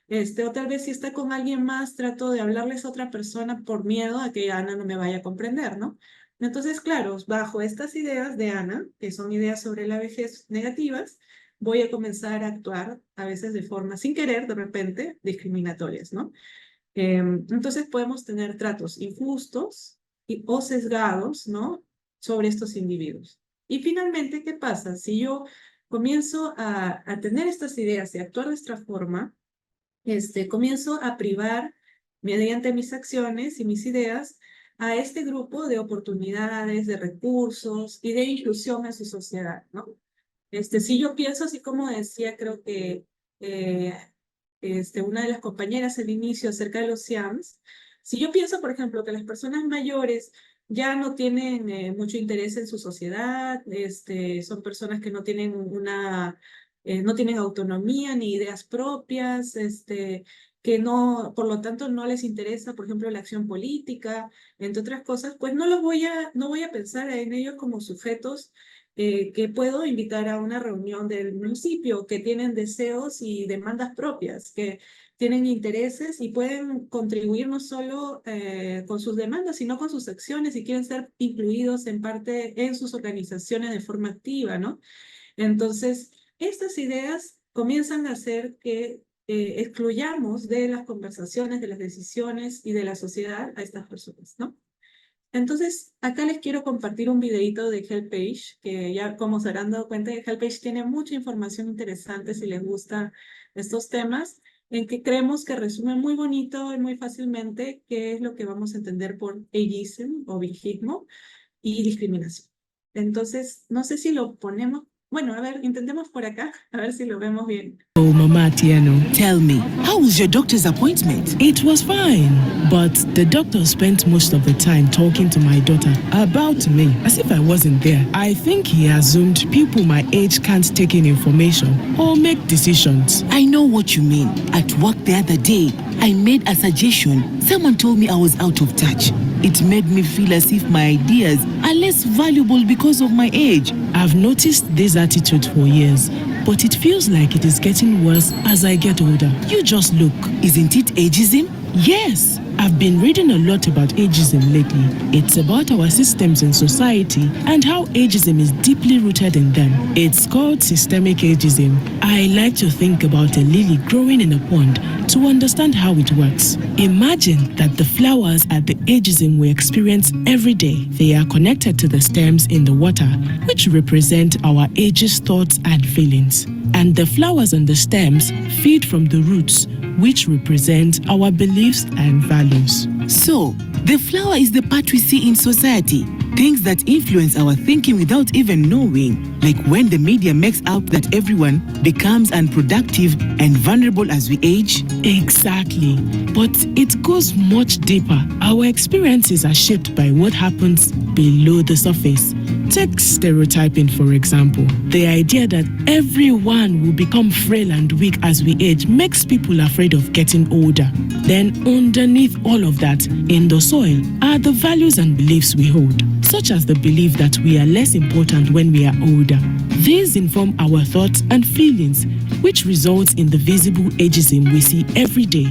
O tal vez si está con alguien más, trato de hablarles a otra persona por miedo a que Ana no me vaya a comprender, ¿no? Entonces, claro, bajo estas ideas de Ana, que son ideas sobre la vejez negativas, voy a comenzar a actuar a veces de forma sin querer, de repente, discriminatorias, ¿no? Entonces podemos tener tratos injustos o sesgados, ¿no? Sobre estos individuos. Y finalmente, ¿qué pasa? Si yo comienzo a tener estas ideas y actuar de esta forma, comienzo a privar, mediante mis acciones y mis ideas, a este grupo de oportunidades, de recursos y de inclusión en su sociedad, ¿no? Si yo pienso, así como decía, creo que una de las compañeras al inicio acerca de los SIAMs, si yo pienso, por ejemplo, que las personas mayores ya no tienen mucho interés en su sociedad, son personas que no tienen no tienen autonomía ni ideas propias, que no, por lo tanto no les interesa, por ejemplo, la acción política, entre otras cosas, pues no voy a pensar en ellos como sujetos que puedo invitar a una reunión del municipio, que tienen deseos y demandas propias, que tienen intereses y pueden contribuir no solo con sus demandas, sino con sus acciones y quieren ser incluidos en parte en sus organizaciones de forma activa, ¿no? Entonces, estas ideas comienzan a hacer que excluyamos de las conversaciones, de las decisiones y de la sociedad a estas personas, ¿no? Entonces, acá les quiero compartir un videito de HelpAge, que ya como se habrán dado cuenta, HelpAge tiene mucha información interesante si les gustan estos temas, en que creemos que resume muy bonito y muy fácilmente qué es lo que vamos a entender por ageism o viejismo y discriminación. Entonces, no sé si lo ponemos. Bueno, a ver, intentemos por acá, a ver si lo vemos bien.
Oh, Mama Tiano.
Tell me, how was your doctor's appointment?
It was fine, but the doctor spent most of the time talking to my daughter about me, as if I wasn't there. I think he assumed people my age can't take in information or make decisions.
I know what you mean. At work the other day, I made a suggestion. Someone told me I was out of touch. It made me feel as if my ideas are less valuable because of my age.
I've noticed this attitude for years, but it feels like it is getting worse as I get older. You just look.
Isn't it ageism?
Yes, I've been reading a lot about ageism lately. It's about our systems in society and how ageism is deeply rooted in them. It's called systemic ageism. I like to think about a lily growing in a pond to understand how it works. Imagine that the flowers at the ageism we experience every day, they are connected to the stems in the water, which represent our ageist thoughts and feelings. And the flowers on the stems feed from the roots, which represent our beliefs and values.
So, the flower is the part we see in society, things that influence our thinking without even knowing. Like when the media makes out that everyone becomes unproductive and vulnerable as we age?
Exactly. But it goes much deeper. Our experiences are shaped by what happens below the surface. Take stereotyping, for example. The idea that everyone will become frail and weak as we age makes people afraid of getting older. Then, underneath all of that, in the soil, are the values and beliefs we hold, such as the belief that we are less important when we are older. These inform our thoughts and feelings, which results in the visible ageism we see every day.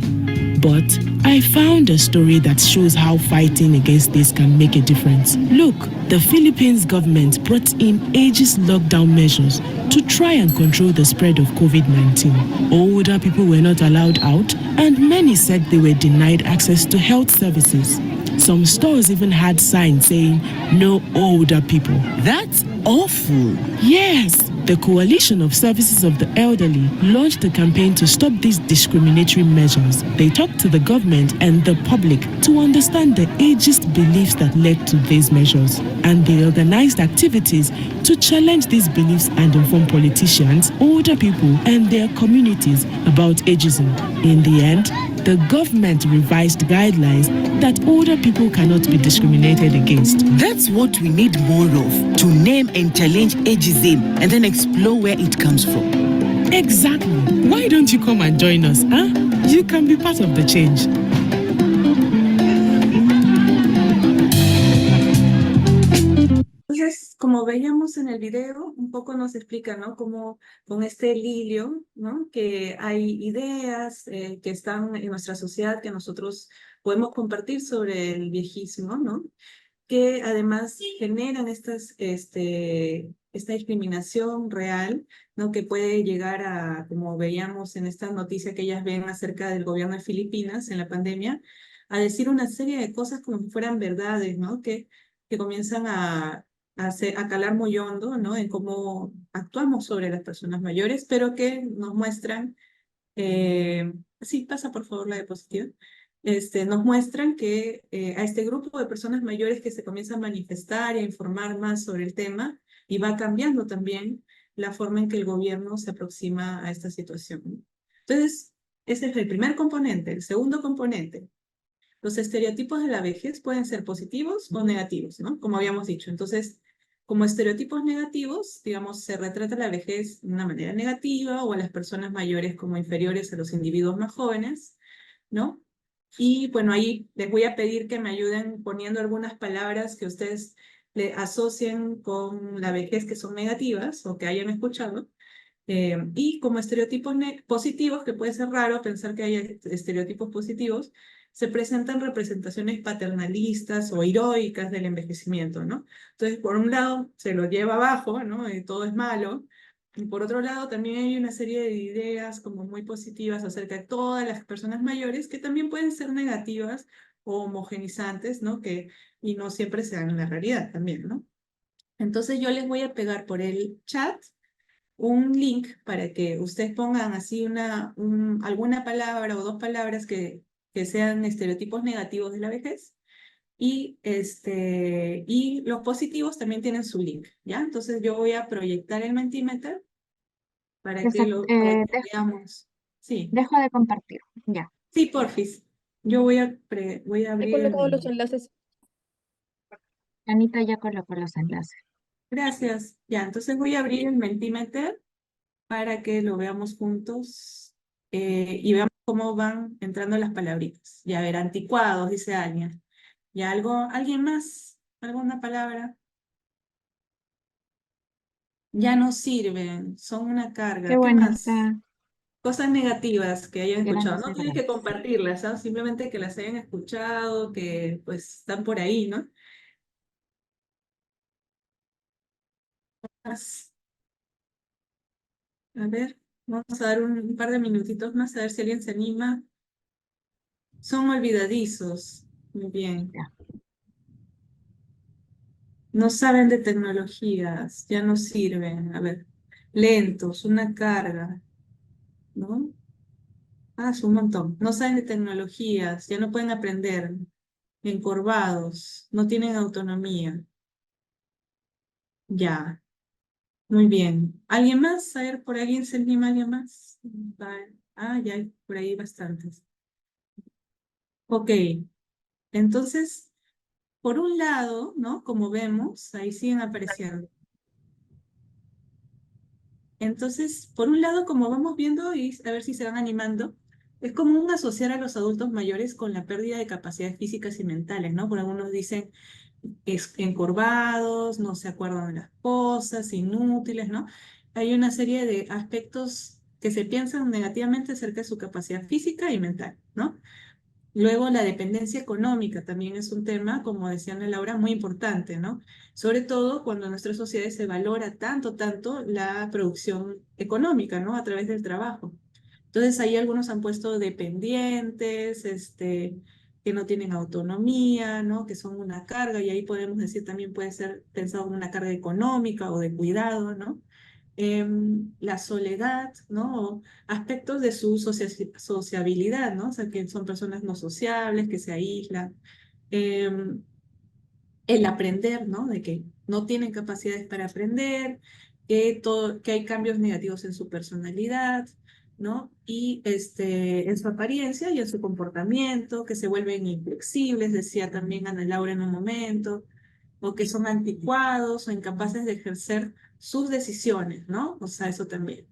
But I found a story that shows how fighting against this can make a difference. Look, the Philippines government brought in ageist lockdown measures to try and control the spread of COVID-19. Older people were not allowed out, and many said they were denied access to health services. Some stores even had signs saying, "No older people."
That's awful.
Yes, the Coalition of Services of the Elderly launched a campaign to stop these discriminatory measures. They talked to the government and the public to understand the ageist beliefs that led to these measures. And they organized activities to challenge these beliefs and inform politicians, older people, and their communities about ageism. In the end, the government revised guidelines that older people cannot be discriminated against.
That's what we need more of, to name and challenge ageism and then explore where it comes from.
Exactly. Why don't you come and join us, huh? You can be part of the change.
Entonces, como veíamos en el video, un poco nos explica, ¿no? Cómo con este lirio, ¿no? Que hay ideas que están en nuestra sociedad que nosotros podemos compartir sobre el viejismo, ¿no? Que además generan esta discriminación real, ¿no? Que puede llegar a, como veíamos en esta noticia que ellas ven acerca del gobierno de Filipinas en la pandemia, a decir una serie de cosas como si fueran verdades, ¿no? Que comienzan a calar muy hondo, ¿no? En cómo actuamos sobre las personas mayores, pero que nos muestran, sí, pasa por favor la diapositiva, nos muestran que a este grupo de personas mayores que se comienza a manifestar y a informar más sobre el tema, y va cambiando también la forma en que el gobierno se aproxima a esta situación. Entonces, ese es el primer componente. El segundo componente, los estereotipos de la vejez pueden ser positivos o negativos, ¿no? Como habíamos dicho. Entonces, como estereotipos negativos, digamos, se retrata la vejez de una manera negativa o a las personas mayores como inferiores a los individuos más jóvenes, ¿no? Y bueno, ahí les voy a pedir que me ayuden poniendo algunas palabras que ustedes le asocien con la vejez que son negativas o que hayan escuchado. Y como estereotipos positivos, que puede ser raro pensar que haya estereotipos positivos, se presentan representaciones paternalistas o heroicas del envejecimiento, ¿no? Entonces, por un lado, se lo lleva abajo, ¿no? Todo es malo. Y por otro lado, también hay una serie de ideas como muy positivas acerca de todas las personas mayores que también pueden ser negativas o homogenizantes, ¿no? Y no siempre se dan en la realidad también, ¿no? Entonces yo les voy a pegar por el chat un link para que ustedes pongan así alguna palabra o dos palabras que sean estereotipos negativos de la vejez. Y los positivos también tienen su link, ¿ya? Entonces yo voy a proyectar el Mentimeter para que veamos. Sí,
Dejo de compartir. Ya.
sí, porfis. Yo voy a
He
abrir
colocado los enlaces.
Anita ya colocó los enlaces.
Gracias. Ya, entonces voy a abrir el Mentimeter para que lo veamos juntos y veamos cómo van entrando las palabritas. Ya, a ver, anticuados, dice Anya. ¿Ya alguien más? ¿Alguna palabra? Ya no sirven, son una carga.
Qué
¿Qué
bueno,
más?
está.
Cosas negativas que hayan
Eran
escuchado.
los
No tienen que
enlaces.
compartirlas, ¿sabes? Simplemente que las hayan escuchado, que pues están por ahí, ¿no? Más. A ver, vamos a dar un par de minutitos más a ver si alguien se anima. Son olvidadizos. Muy bien.
Ya.
No saben de tecnologías, ya no sirven. A ver, lentos, una carga, ¿no? Es un montón. No saben de tecnologías, ya no pueden aprender. Encorvados, no tienen autonomía. Ya. Muy bien. ¿Alguien más? A ver, ¿por alguien se anima alguien más? Ya hay por ahí bastantes. Ok, entonces, por un lado, ¿no? Como vemos, ahí siguen apareciendo. Entonces, por un lado, como vamos viendo, y a ver si se van animando, es común asociar a los adultos mayores con la pérdida de capacidades físicas y mentales, ¿no? Por algunos dicen encorvados, no se acuerdan de las cosas, inútiles, ¿no? Hay una serie de aspectos que se piensan negativamente acerca de su capacidad física y mental, ¿no? Luego, la dependencia económica también es un tema, como decía Ana Laura, muy importante, ¿no? Sobre todo cuando en nuestras sociedades se valora tanto la producción económica, ¿no? A través del trabajo. Entonces, ahí algunos han puesto dependientes, que no tienen autonomía, ¿no? Que son una carga, y ahí podemos decir también puede ser pensado como una carga económica o de cuidado, ¿no? La soledad, ¿no? O aspectos de su sociabilidad, ¿no? O sea, que son personas no sociables, que se aíslan. Em, el aprender, ¿no? De que no tienen capacidades para aprender, que hay cambios negativos en su personalidad, ¿no? Y en su apariencia y en su comportamiento, que se vuelven inflexibles, decía también Ana Laura en un momento, o que son anticuados o incapaces de ejercer sus decisiones, ¿no? O sea, eso también.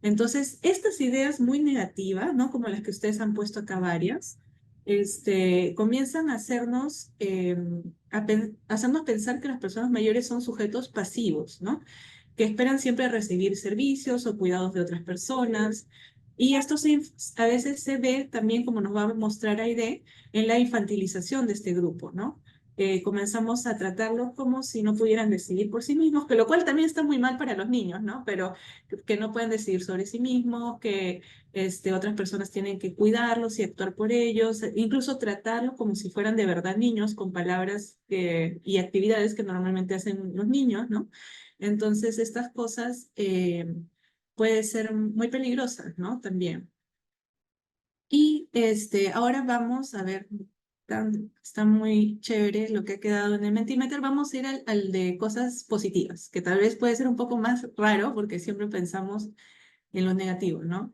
Entonces, estas ideas muy negativas, ¿no? Como las que ustedes han puesto acá varias, comienzan a hacernos, hacernos pensar que las personas mayores son sujetos pasivos, ¿no? Que esperan siempre recibir servicios o cuidados de otras personas. Y esto a veces se ve también, como nos va a mostrar Aide, en la infantilización de este grupo, ¿no? Comenzamos a tratarlos como si no pudieran decidir por sí mismos, que lo cual también está muy mal para los niños, ¿no? Pero que no pueden decidir sobre sí mismos, que otras personas tienen que cuidarlos y actuar por ellos, incluso tratarlos como si fueran de verdad niños, con palabras y actividades que normalmente hacen los niños, ¿no? Entonces, estas cosas pueden ser muy peligrosas, ¿no? También. Y ahora vamos a ver, está muy chévere lo que ha quedado en el Mentimeter. Vamos a ir al de cosas positivas, que tal vez puede ser un poco más raro porque siempre pensamos en lo negativo, ¿no?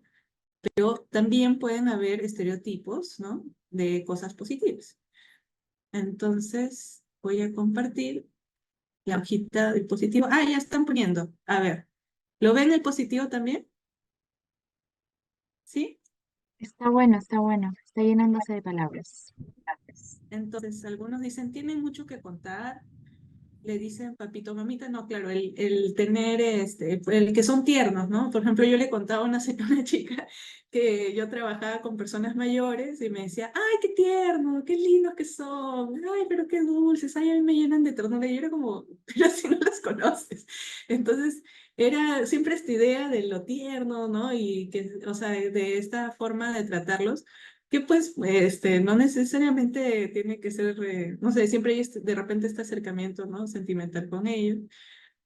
Pero también pueden haber estereotipos, ¿no? De cosas positivas. Entonces, voy a compartir la hojita del positivo. Ah, ya están poniendo. A ver, ¿lo ven el positivo también? ¿Sí?
está bueno, está llenándose de palabras.
Entonces, algunos dicen, tienen mucho que contar, le dicen papito, mamita, no, claro, el tener, el que son tiernos, ¿no? Por ejemplo, yo le contaba a una chica que yo trabajaba con personas mayores y me decía, ay, qué tierno, qué lindos que son, ay, pero qué dulces, ay, a mí me llenan de ternura, y yo era como, pero si no las conoces. Entonces, era siempre esta idea de lo tierno, ¿no? Y que, o sea, de esta forma de tratarlos que pues no necesariamente tiene que ser, no sé, siempre hay de repente este acercamiento, ¿no? Sentimental con ellos,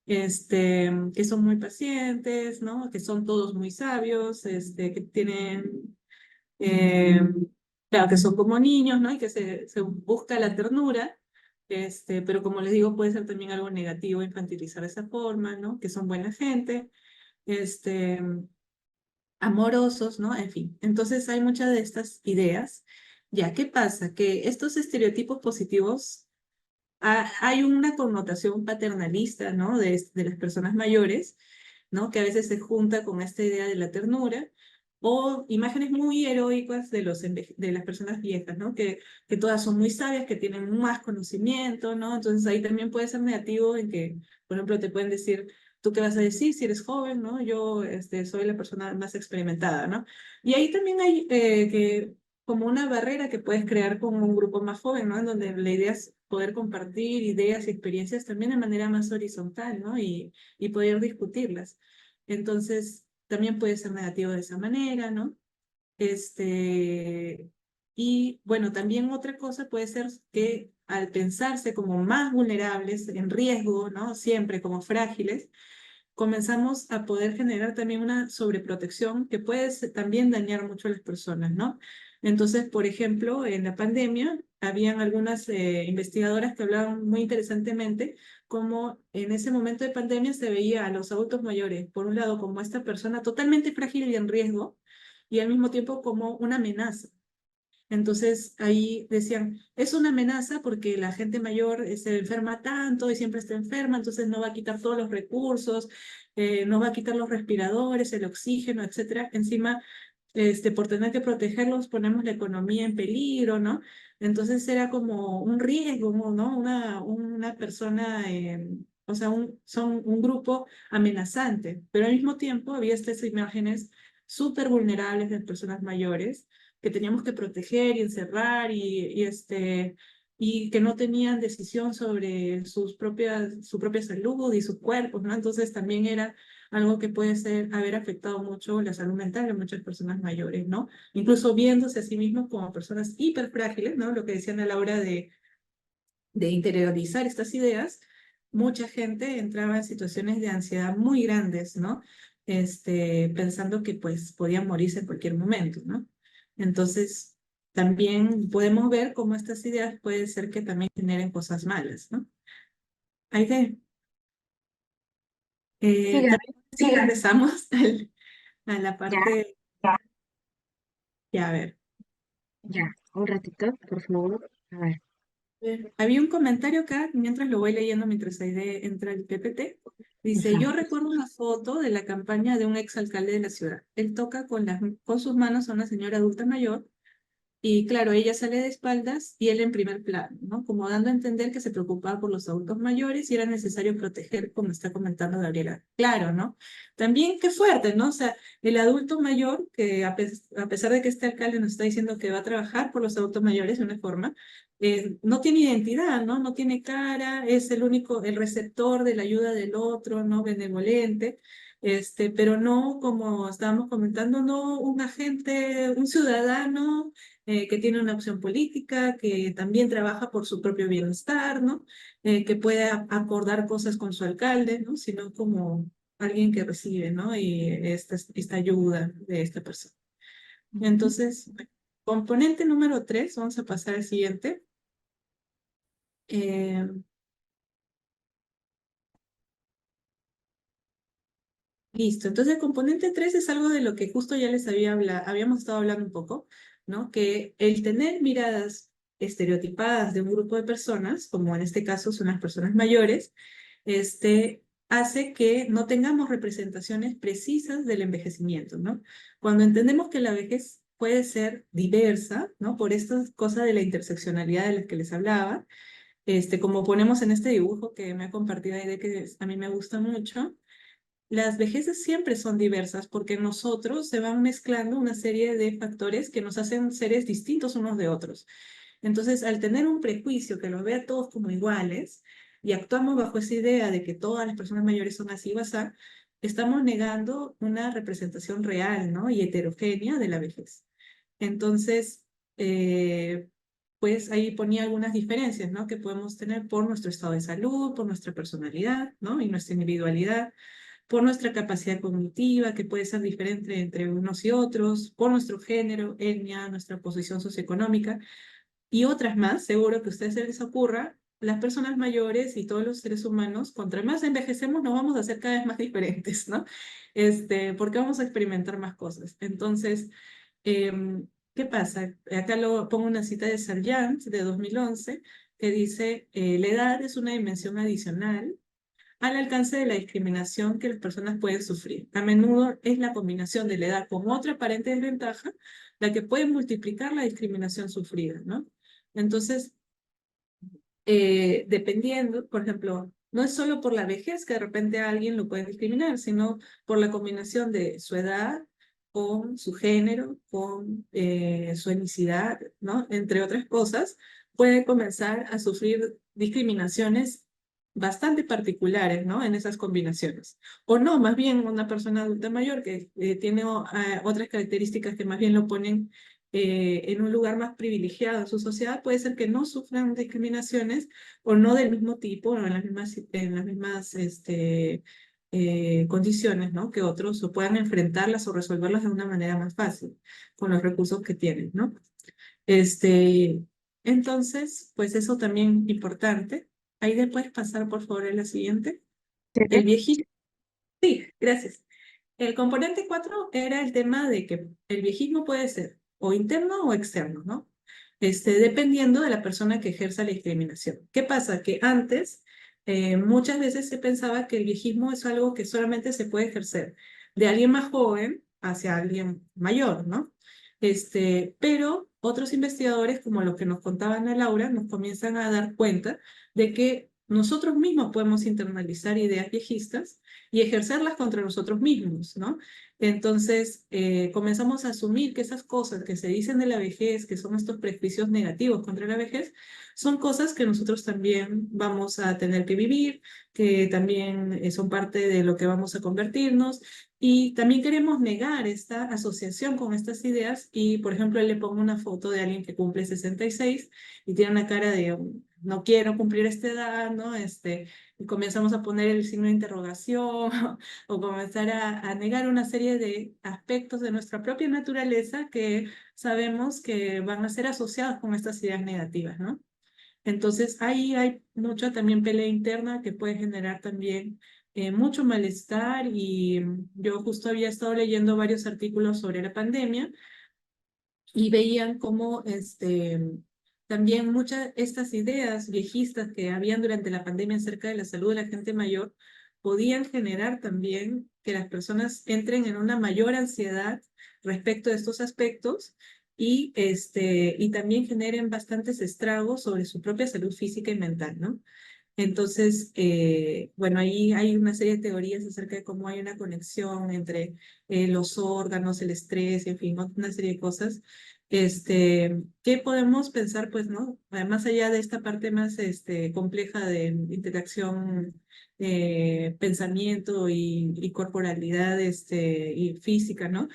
que son muy pacientes, ¿no? Que son todos muy sabios, que tienen, eh, claro, que son como niños, ¿no? Y que se busca la ternura, pero como les digo, puede ser también algo negativo infantilizar de esa forma, ¿no? Que son buena gente, este amorosos, ¿no? En fin, entonces hay muchas de estas ideas. Ya, ¿qué pasa? Que estos estereotipos positivos, hay una connotación paternalista, ¿no? De las personas mayores, ¿no? Que a veces se junta con esta idea de la ternura, o imágenes muy heroicas de las personas viejas, ¿no? Que todas son muy sabias, que tienen más conocimiento, ¿no? Entonces ahí también puede ser negativo en que, por ejemplo, te pueden decir, ¿tú qué vas a decir si eres joven, ¿no? Yo soy la persona más experimentada, ¿no? Y ahí también hay como una barrera que puedes crear con un grupo más joven, ¿no? En donde la idea es poder compartir ideas y experiencias también de manera más horizontal, ¿no? Y poder discutirlas. Entonces, también puede ser negativo de esa manera, ¿no? Y bueno, también otra cosa puede ser que al pensarse como más vulnerables, en riesgo, ¿no? Siempre como frágiles, comenzamos a poder generar también una sobreprotección que puede también dañar mucho a las personas, ¿no? Entonces, por ejemplo, en la pandemia, habían algunas investigadoras que hablaban muy interesantemente cómo en ese momento de pandemia se veía a los adultos mayores, por un lado, como esta persona totalmente frágil y en riesgo, y al mismo tiempo como una amenaza. Entonces ahí decían, es una amenaza porque la gente mayor se enferma tanto y siempre está enferma, entonces no va a quitar todos los recursos, no va a quitar los respiradores, el oxígeno, etcétera. Encima, por tener que protegerlos, ponemos la economía en peligro, ¿no? Entonces era como un riesgo, ¿no? Una persona, o sea, son un grupo amenazante, pero al mismo tiempo había estas imágenes súper vulnerables de personas mayores que teníamos que proteger y encerrar y que no tenían decisión sobre su propia salud y sus cuerpos, ¿no? Entonces también era algo que puede haber afectado mucho la salud mental de muchas personas mayores, ¿no? Incluso viéndose a sí mismos como personas hiperfrágiles, ¿no? Lo que decían a la hora de interiorizar estas ideas, mucha gente entraba en situaciones de ansiedad muy grandes, ¿no? Pensando que pues podían morirse en cualquier momento, ¿no? Entonces, también podemos ver cómo estas ideas pueden ser que también generen cosas malas, ¿no? Aide,
Siga,
también si regresamos a la
ya,
parte, ya a ver.
ya, un ratito, por favor. A ver,
Había un comentario acá, mientras lo voy leyendo, mientras Aide entra el PPT. Dice,
ajá.
yo recuerdo una foto de la campaña de un exalcalde de la ciudad. Él toca con sus manos a una señora adulta mayor y claro, ella sale de espaldas y él en primer plano, ¿no? Como dando a entender que se preocupaba por los adultos mayores y era necesario proteger, como está comentando Gabriela. Claro, ¿no? También qué fuerte, ¿no? O sea, el adulto mayor, que a pesar de que este alcalde nos está diciendo que va a trabajar por los adultos mayores de una forma, no tiene identidad, ¿no? No tiene cara, es el receptor de la ayuda del otro, ¿no? Benevolente. Pero no, como estábamos comentando, no un agente, un ciudadano que tiene una opción política, que también trabaja por su propio bienestar, ¿no? Que puede acordar cosas con su alcalde, ¿no? Sino como alguien que recibe, ¿no? Y esta ayuda de esta persona. Entonces, componente número 3, vamos a pasar al siguiente. Eh, Listo, entonces el componente 3 es algo de lo que justo ya les habíamos estado hablando un poco, ¿no? Que el tener miradas estereotipadas de un grupo de personas, como en este caso son las personas mayores, hace que no tengamos representaciones precisas del envejecimiento, ¿no? Cuando entendemos que la vejez puede ser diversa, ¿no? Por esta cosa de la interseccionalidad de la que les hablaba, como ponemos en este dibujo que me ha compartido ahí de que a mí me gusta mucho, las vejeces siempre son diversas porque en nosotros se van mezclando una serie de factores que nos hacen seres distintos unos de otros. Entonces, al tener un prejuicio que los ve a todos como iguales y actuamos bajo esa idea de que todas las personas mayores son así o así, estamos negando una representación real, ¿no? Y heterogénea de la vejez. Entonces, pues ahí ponía algunas diferencias, ¿no? Que podemos tener por nuestro estado de salud, por nuestra personalidad, ¿no? Y nuestra individualidad, por nuestra capacidad cognitiva, que puede ser diferente entre unos y otros, por nuestro género, etnia, nuestra posición socioeconómica y otras más. Seguro que a ustedes se les ocurra, las personas mayores y todos los seres humanos, contra más envejecemos, nos vamos a hacer cada vez más diferentes, ¿no? Porque vamos a experimentar más cosas. Entonces, ¿qué pasa? Acá pongo una cita de Sargent de 2011 que dice, la edad es una dimensión adicional al alcance de la discriminación que las personas pueden sufrir. A menudo es la combinación de la edad con otra aparente desventaja la que puede multiplicar la discriminación sufrida, ¿no? Entonces, dependiendo, por ejemplo, no es solo por la vejez que de repente a alguien lo puede discriminar, sino por la combinación de su edad con su género, con su etnicidad, ¿no? Entre otras cosas, puede comenzar a sufrir discriminaciones bastante particulares, ¿no? En esas combinaciones. O no, más bien una persona adulta mayor que tiene otras características que más bien lo ponen en un lugar más privilegiado en su sociedad, puede ser que no sufran discriminaciones o no del mismo tipo o en las mismas condiciones, ¿no? Que otros o puedan enfrentarlas o resolverlas de una manera más fácil con los recursos que tienen, ¿no? Entonces, pues eso también importante. Ahí le puedes pasar, por favor, a la siguiente.
¿Sí?
El viejismo. Sí, gracias. El componente 4 era el tema de que el viejismo puede ser o interno o externo, ¿no? Dependiendo de la persona que ejerza la discriminación. ¿Qué pasa? Que antes muchas veces se pensaba que el viejismo es algo que solamente se puede ejercer de alguien más joven hacia alguien mayor, ¿no? Pero otros investigadores, como los que nos contaba Ana Laura, nos comienzan a dar cuenta de que nosotros mismos podemos internalizar ideas viejistas y ejercerlas contra nosotros mismos, ¿no? Entonces, comenzamos a asumir que esas cosas que se dicen de la vejez, que son estos prejuicios negativos contra la vejez, son cosas que nosotros también vamos a tener que vivir, que también son parte de lo que vamos a convertirnos, y también queremos negar esta asociación con estas ideas, y por ejemplo, le pongo una foto de alguien que cumple 66 y tiene una cara de no quiero cumplir esta edad, ¿no? Y comenzamos a poner el signo de interrogación o comenzar a negar una serie de aspectos de nuestra propia naturaleza que sabemos que van a ser asociados con estas ideas negativas, ¿no? Entonces ahí hay mucha también pelea interna que puede generar también mucho malestar, y yo justo había estado leyendo varios artículos sobre la pandemia y veían cómo también muchas estas ideas viejistas que habían durante la pandemia acerca de la salud de la gente mayor podían generar también que las personas entren en una mayor ansiedad respecto de estos aspectos, y también generen bastantes estragos sobre su propia salud física y mental, ¿no? Entonces, bueno, ahí hay una serie de teorías acerca de cómo hay una conexión entre los órganos, el estrés, en fin, una serie de cosas. ¿Qué podemos pensar, pues, no? Más allá de esta parte más compleja de interacción, pensamiento y corporalidad y física, ¿no?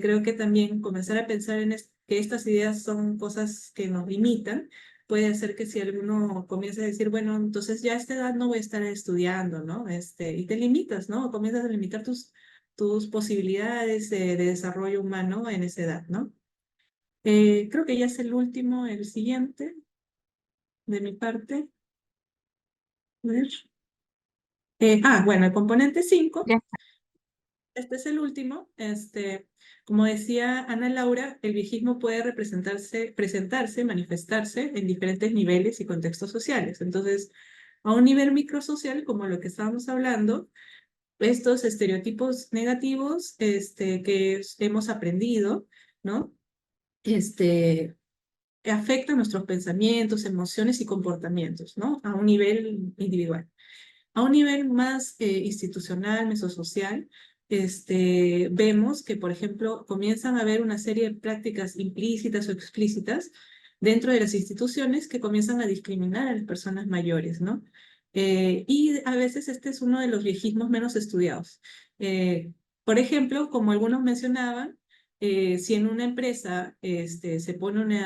Creo que también comenzar a pensar en que estas ideas son cosas que nos limitan. Puede hacer que si alguno comienza a decir, bueno, entonces ya a esta edad no voy a estar estudiando, ¿no? Y te limitas, ¿no? Comienzas a limitar tus posibilidades de desarrollo humano en esa edad, ¿no? Creo que ya es el último, el siguiente, de mi parte. A ver. Bueno, el componente 5.
Ya está.
Este es el último. Como decía Ana Laura, el viejismo puede presentarse, manifestarse en diferentes niveles y contextos sociales. Entonces, a un nivel microsocial, como lo que estábamos hablando, estos estereotipos negativos que hemos aprendido, ¿no? Afectan nuestros pensamientos, emociones y comportamientos, ¿no? A un nivel individual. A un nivel más institucional, mesosocial, vemos que, por ejemplo, comienzan a haber una serie de prácticas implícitas o explícitas dentro de las instituciones que comienzan a discriminar a las personas mayores, ¿no? Y a veces este es uno de los viejismos menos estudiados. Por ejemplo, como algunos mencionaban, si en una empresa se pone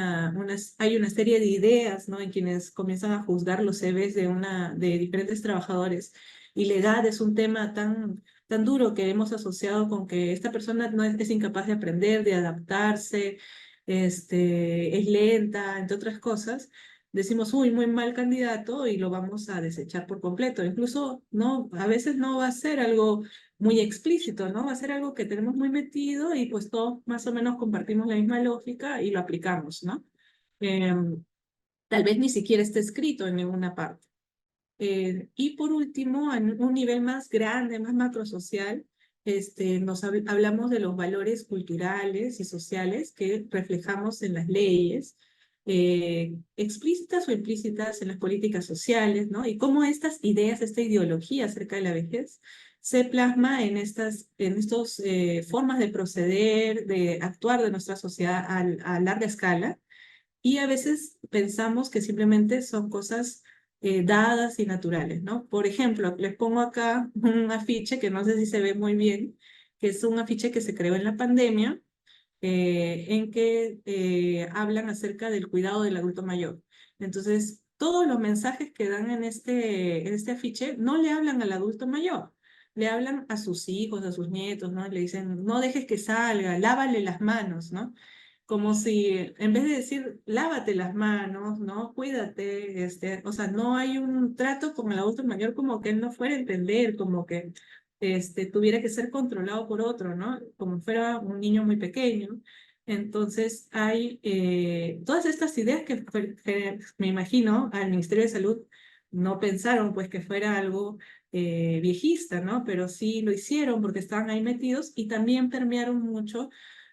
hay una serie de ideas, ¿no? En quienes comienzan a juzgar los CVs de diferentes trabajadores, y la edad es un tema tan duro que hemos asociado con que esta persona no es incapaz de aprender, de adaptarse, es lenta, entre otras cosas. Decimos, uy, muy mal candidato, y lo vamos a desechar por completo. Incluso no, a veces no va a ser algo muy explícito, ¿no? Va a ser algo que tenemos muy metido y pues todos más o menos compartimos la misma lógica y lo aplicamos, ¿no? Tal vez ni siquiera esté escrito en ninguna parte. Y por último, en un nivel más grande, más macrosocial, hablamos de los valores culturales y sociales que reflejamos en las leyes, explícitas o implícitas en las políticas sociales, ¿no? Y cómo estas ideas, esta ideología acerca de la vejez se plasma en estas formas de proceder, de actuar de nuestra sociedad a larga escala, y a veces pensamos que simplemente son cosas dadas y naturales, ¿no? Por ejemplo, les pongo acá un afiche que no sé si se ve muy bien, que es un afiche que se creó en la pandemia, en que hablan acerca del cuidado del adulto mayor. Entonces, todos los mensajes que dan en este afiche no le hablan al adulto mayor, le hablan a sus hijos, a sus nietos, ¿no? Le dicen, no dejes que salga, lávale las manos, ¿no? como si en vez de decir lávate las manos, ¿no? Cuídate, o sea, no hay un trato con el adulto mayor como que él no fuera a entender, como que tuviera que ser controlado por otro, ¿no? Como fuera un niño muy pequeño. Entonces hay todas estas ideas que me imagino al Ministerio de Salud no pensaron pues que fuera algo viejista, ¿no? Pero sí lo hicieron porque estaban ahí metidos y también permearon mucho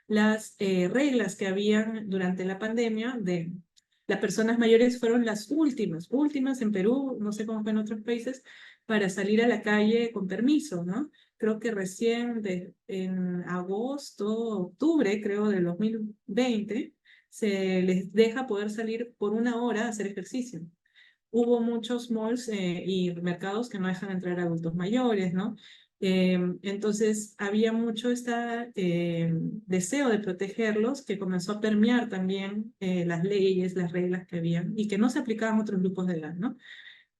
las reglas que habían durante la pandemia de las personas mayores fueron las últimas en Perú, no sé cómo fue en otros países, para salir a la calle con permiso, ¿no? Creo que recién en agosto, octubre, creo, del 2020, se les deja poder salir por 1 hora a hacer ejercicio. Hubo muchos malls y mercados que no dejan entrar a adultos mayores, ¿no? Entonces había mucho este deseo de protegerlos que comenzó a permear también las leyes, las reglas que habían y que no se aplicaban a otros grupos de edad, ¿no?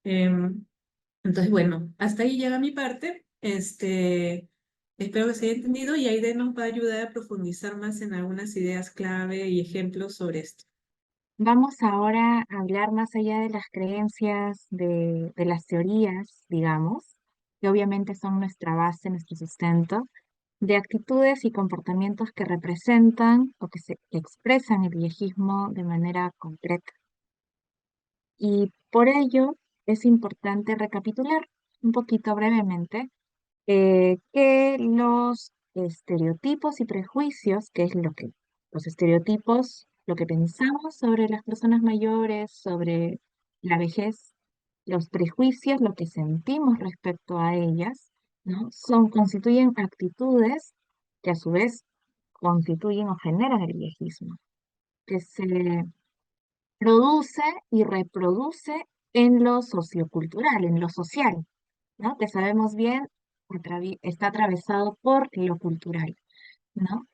Entonces, bueno, hasta ahí llega mi parte. Espero que se haya entendido y Aide nos va a ayudar a profundizar más en algunas ideas clave y ejemplos sobre esto.
Vamos ahora a hablar más allá de las creencias, de las teorías, digamos, que obviamente son nuestra base, nuestro sustento, de actitudes y comportamientos que representan o que se expresan el viejismo de manera concreta. Y por ello es importante recapitular un poquito brevemente que los estereotipos y prejuicios, que es lo que los estereotipos, lo que pensamos sobre las personas mayores, sobre la vejez, los prejuicios, lo que sentimos respecto a ellas, ¿no? Constituyen actitudes que a su vez constituyen o generan el viejismo, que se produce y reproduce en lo sociocultural, en lo social, ¿no? Que sabemos bien está atravesado por lo cultural, ¿no?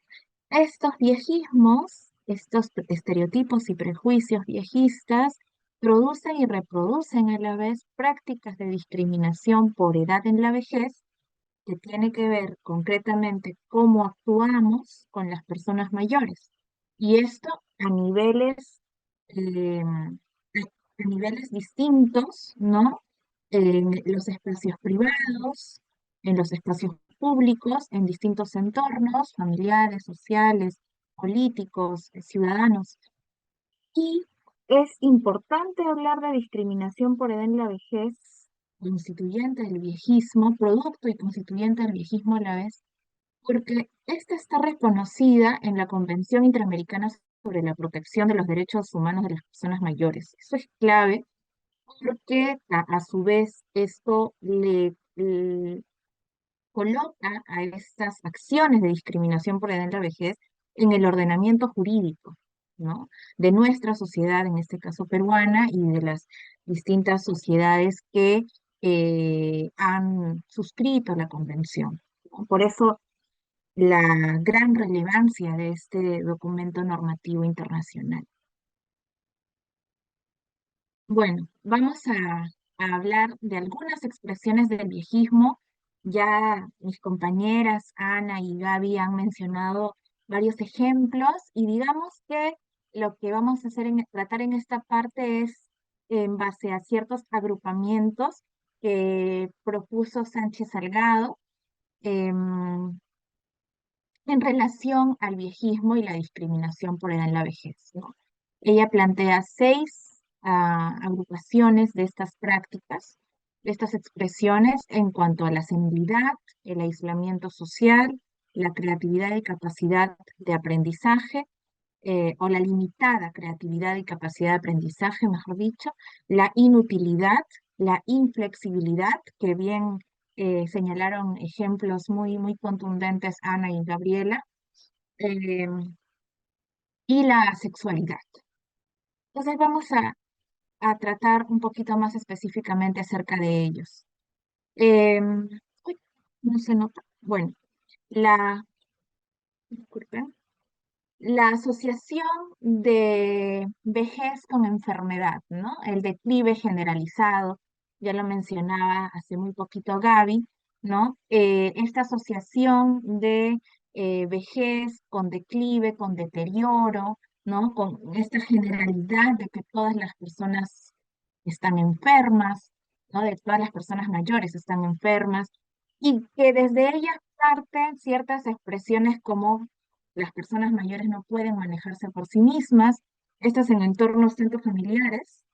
Estos viejismos, estos estereotipos y prejuicios viejistas, producen y reproducen a la vez prácticas de discriminación por edad en la vejez, que tiene que ver concretamente cómo actuamos con las personas mayores. Y esto a a niveles distintos, ¿no? En los espacios privados, en los espacios públicos, en distintos entornos familiares, sociales, políticos, ciudadanos. Y es importante hablar de discriminación por edad en la vejez, constituyente del viejismo, producto y constituyente del viejismo a la vez, porque esta está reconocida en la Convención Interamericana sobre la Protección de los Derechos Humanos de las Personas Mayores. Eso es clave porque a su vez esto le coloca a estas acciones de discriminación por edad en la vejez en el ordenamiento jurídico, ¿no? De nuestra sociedad, en este caso peruana, y de las distintas sociedades que han suscrito la convención, ¿no? Por eso la gran relevancia de este documento normativo internacional. Bueno, vamos a hablar de algunas expresiones del viejismo. Ya mis compañeras Ana y Gaby han mencionado varios ejemplos y digamos que lo que vamos a hacer tratar en esta parte es en base a ciertos agrupamientos que propuso Sánchez Salgado em, en relación al viejismo y la discriminación por edad en la vejez, ¿no? Ella plantea 6 agrupaciones de estas prácticas, de estas expresiones en cuanto a la senilidad, el aislamiento social, la creatividad y capacidad de aprendizaje, o la limitada creatividad y capacidad de aprendizaje, mejor dicho, la inutilidad, la inflexibilidad, que bien señalaron ejemplos muy contundentes Ana y Gabriela, eh, y la sexualidad. Entonces vamos a tratar un poquito más específicamente acerca de ellos. Uy, no se nota. Bueno, disculpen, la asociación de vejez con enfermedad, ¿no? El declive generalizado, ya lo mencionaba hace muy poquito Gaby, ¿no? Esta asociación de vejez con declive, con deterioro, ¿no? Con esta generalidad de que todas las personas están enfermas, ¿no? De todas las personas mayores están enfermas, y que desde ellas parten ciertas expresiones como las personas mayores no pueden manejarse por sí mismas, estas en entornos tanto familiares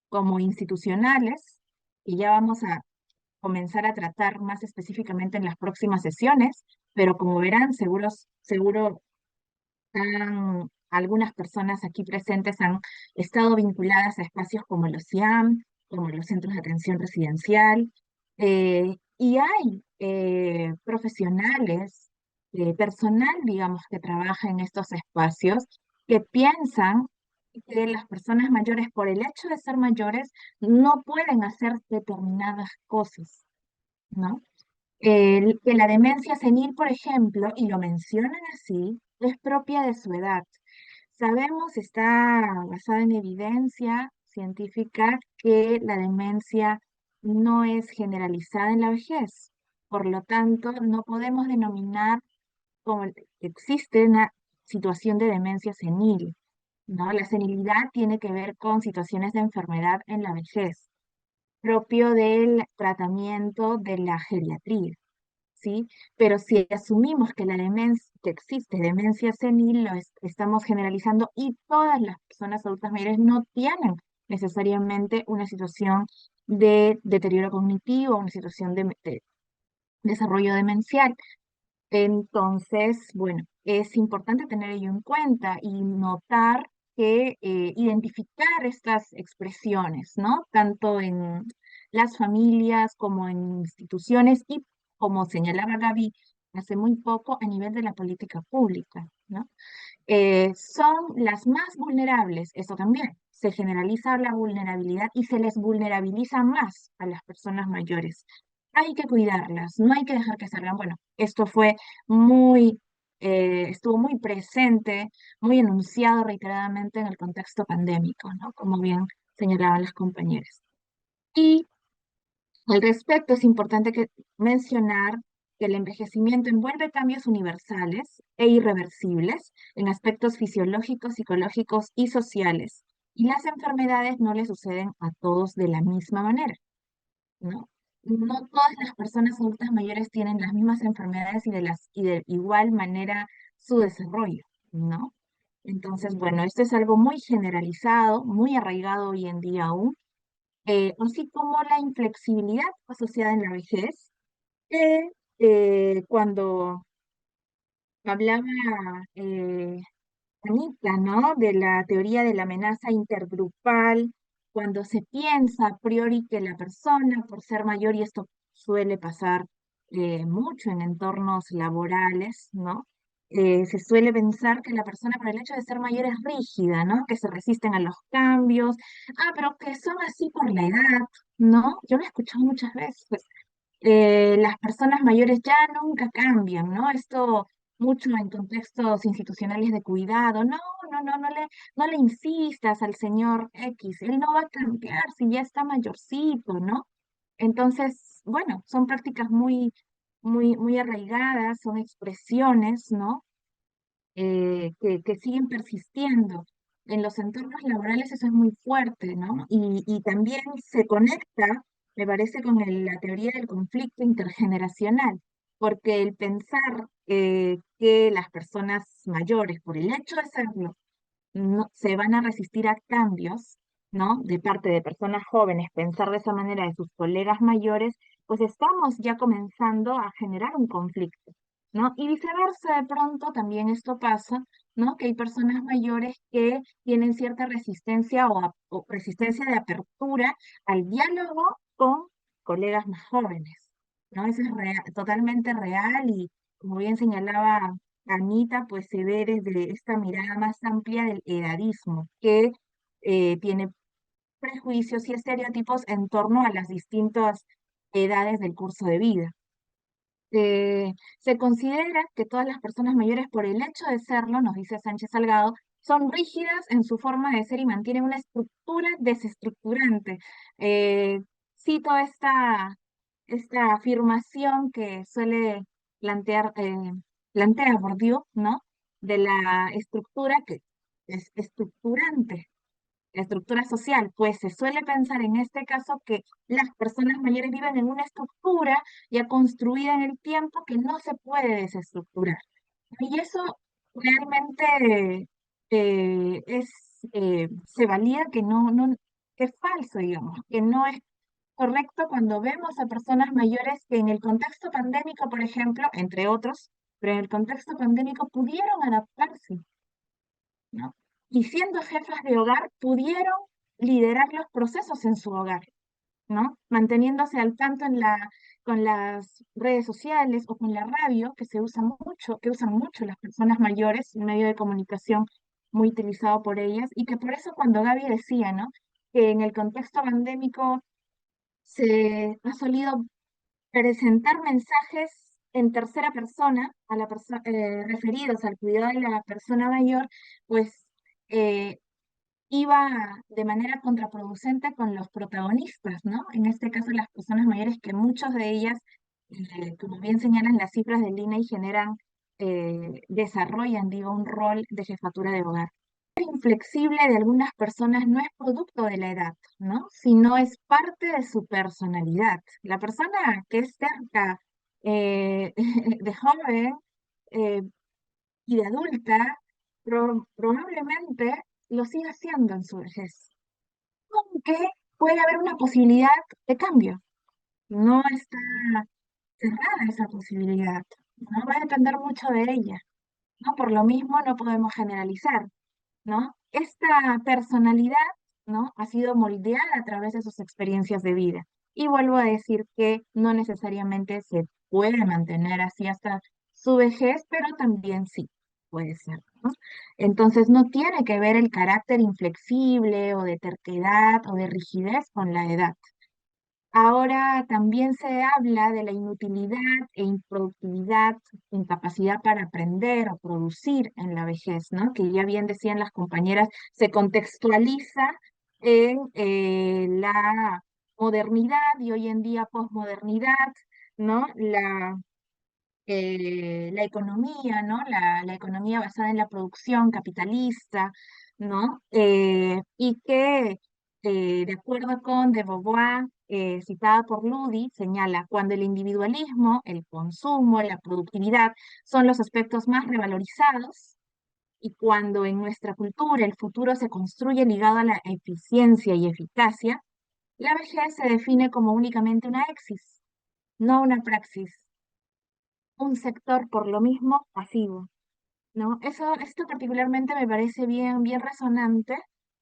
como institucionales, y ya vamos a comenzar a tratar más específicamente en las próximas sesiones, pero como verán, seguro algunas personas aquí presentes han estado vinculadas a espacios como los CIAM, como los centros de atención residencial, y hay profesionales, personal, digamos, que trabaja en estos espacios, que piensan que las personas mayores, por el hecho de ser mayores, no pueden hacer determinadas cosas, ¿no? Que la demencia senil, por ejemplo, y lo mencionan así, es propia de su edad. Sabemos, está basada en evidencia científica, que la demencia no es generalizada en la vejez. Por lo tanto, no podemos denominar como que existe una situación de demencia senil, ¿no? La senilidad tiene que ver con situaciones de enfermedad en la vejez, propio del tratamiento de la geriatría. ¿Sí? Pero si asumimos que la demencia, que existe demencia senil, estamos generalizando, y todas las personas adultas mayores no tienen necesariamente una situación de deterioro cognitivo, una situación de desarrollo demencial. Entonces, bueno, es importante tener ello en cuenta y notar que identificar estas expresiones, ¿no? Tanto en las familias como en instituciones y, como señalaba Gaby hace muy poco, a nivel de la política pública, ¿no? Son las más vulnerables, eso también. Se generaliza la vulnerabilidad y se les vulnerabiliza más a las personas mayores. Hay que cuidarlas, no hay que dejar que salgan. Bueno, esto fue muy, estuvo muy presente, muy enunciado reiteradamente en el contexto pandémico, ¿no? Como bien señalaban las compañeras. Y al respecto, es importante mencionar que el envejecimiento envuelve cambios universales e irreversibles en aspectos fisiológicos, psicológicos y sociales, y las enfermedades no le suceden a todos de la misma manera, ¿no? No todas las personas adultas mayores tienen las mismas enfermedades y de igual manera su desarrollo, ¿no? Entonces, bueno, esto es algo muy generalizado, muy arraigado hoy en día aún, así como la inflexibilidad asociada en la vejez, que cuando hablaba eh, Anita, ¿no? De la teoría de la amenaza intergrupal, cuando se piensa a priori que la persona, por ser mayor, y esto suele pasar mucho en entornos laborales, ¿no? Se suele pensar que la persona, por el hecho de ser mayor, es rígida, ¿no? Que se resisten a los cambios, pero que son así por la edad, ¿no? Yo lo he escuchado muchas veces. Las personas mayores ya nunca cambian, ¿no? Esto mucho en contextos institucionales de cuidado. No, no le insistas al señor X, él no va a cambiar si ya está mayorcito, ¿no? Entonces, bueno, son prácticas muy arraigadas, son expresiones, ¿no? Que siguen persistiendo. En los entornos laborales eso es muy fuerte, ¿no? Y también se conecta, me parece, con la teoría del conflicto intergeneracional, porque el pensar que las personas mayores, por el hecho de serlo, no, se van a resistir a cambios, ¿no? De parte de personas jóvenes, pensar de esa manera de sus colegas mayores, pues estamos ya comenzando a generar un conflicto, ¿no? Y viceversa, de pronto también esto pasa, ¿no? Que hay personas mayores que tienen cierta resistencia o resistencia de apertura al diálogo con colegas más jóvenes, ¿no? Eso es totalmente real, y como bien señalaba Anita, pues se ve desde esta mirada más amplia del edadismo, que tiene prejuicios y estereotipos en torno a las distintas edades del curso de vida. Se considera que todas las personas mayores, por el hecho de serlo, nos dice Sánchez Salgado, son rígidas en su forma de ser y mantienen una estructura desestructurante. Cito esta afirmación que suele plantear plantea Bourdieu, ¿no? De la estructura que es estructurante, la estructura social, pues se suele pensar en este caso que las personas mayores viven en una estructura ya construida en el tiempo que no se puede desestructurar. Y eso realmente se valida que que es falso, digamos, que no es correcto cuando vemos a personas mayores que en el contexto pandémico, por ejemplo, entre otros, pero en el contexto pandémico pudieron adaptarse, ¿no? Y siendo jefas de hogar, pudieron liderar los procesos en su hogar, ¿no? Manteniéndose al tanto con las redes sociales o con la radio, que se usa mucho, que usan mucho las personas mayores, un medio de comunicación muy utilizado por ellas, y que por eso cuando Gaby decía, ¿no? Que en el contexto pandémico se ha solido presentar mensajes en tercera persona a referidos al cuidado de la persona mayor, pues eh, iba de manera contraproducente con los protagonistas, ¿no? En este caso las personas mayores, que muchas de ellas, como bien señalan las cifras del INEGI, desarrollan, digo, un rol de jefatura de hogar. El inflexible de algunas personas no es producto de la edad, ¿no? Sino es parte de su personalidad. La persona que es cerca de joven eh, y de adulta, probablemente lo siga haciendo en su vejez. Aunque puede haber una posibilidad de cambio. No está cerrada esa posibilidad. No va a depender mucho de ella, ¿no? Por lo mismo no podemos generalizar, ¿no? Esta personalidad, ¿no? Ha sido moldeada a través de sus experiencias de vida. Y vuelvo a decir que no necesariamente se puede mantener así hasta su vejez, pero también sí puede ser, ¿no? Entonces no tiene que ver el carácter inflexible o de terquedad o de rigidez con la edad. Ahora también se habla de la inutilidad e improductividad, incapacidad para aprender o producir en la vejez, ¿no? Que ya bien decían las compañeras, se contextualiza en la modernidad y hoy en día posmodernidad, ¿no? La economía, ¿no? La economía basada en la producción capitalista, ¿no? Y que, de acuerdo con de Beauvoir, citada por Ludi, señala, cuando el individualismo, el consumo, la productividad son los aspectos más revalorizados, y cuando en nuestra cultura el futuro se construye ligado a la eficiencia y eficacia, la vejez se define como únicamente una exis, no una praxis, un sector por lo mismo pasivo, ¿no? Esto particularmente me parece bien resonante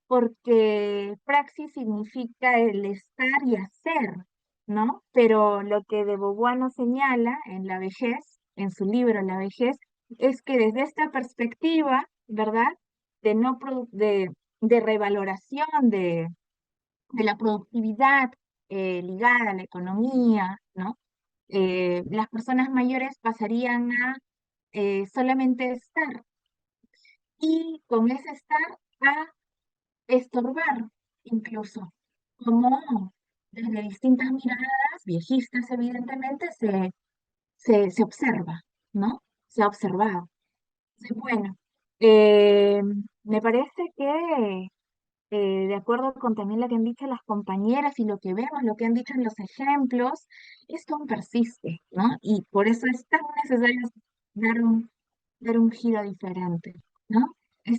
porque praxis significa el estar y hacer, ¿no? Pero lo que de Beauvoir nos señala en La vejez, en su libro La vejez, es que desde esta perspectiva, ¿verdad? De, no produ- de revaloración de la productividad ligada a la economía, ¿no? Las personas mayores pasarían a solamente estar y con ese estar a estorbar incluso, como desde distintas miradas, viejistas evidentemente, se observa, ¿no? Se ha observado. Sí, bueno, eh, me parece que de acuerdo con también lo que han dicho las compañeras y lo que vemos, lo que han dicho en los ejemplos, esto aún persiste, ¿no? Y por eso es tan necesario dar dar un giro diferente, ¿no?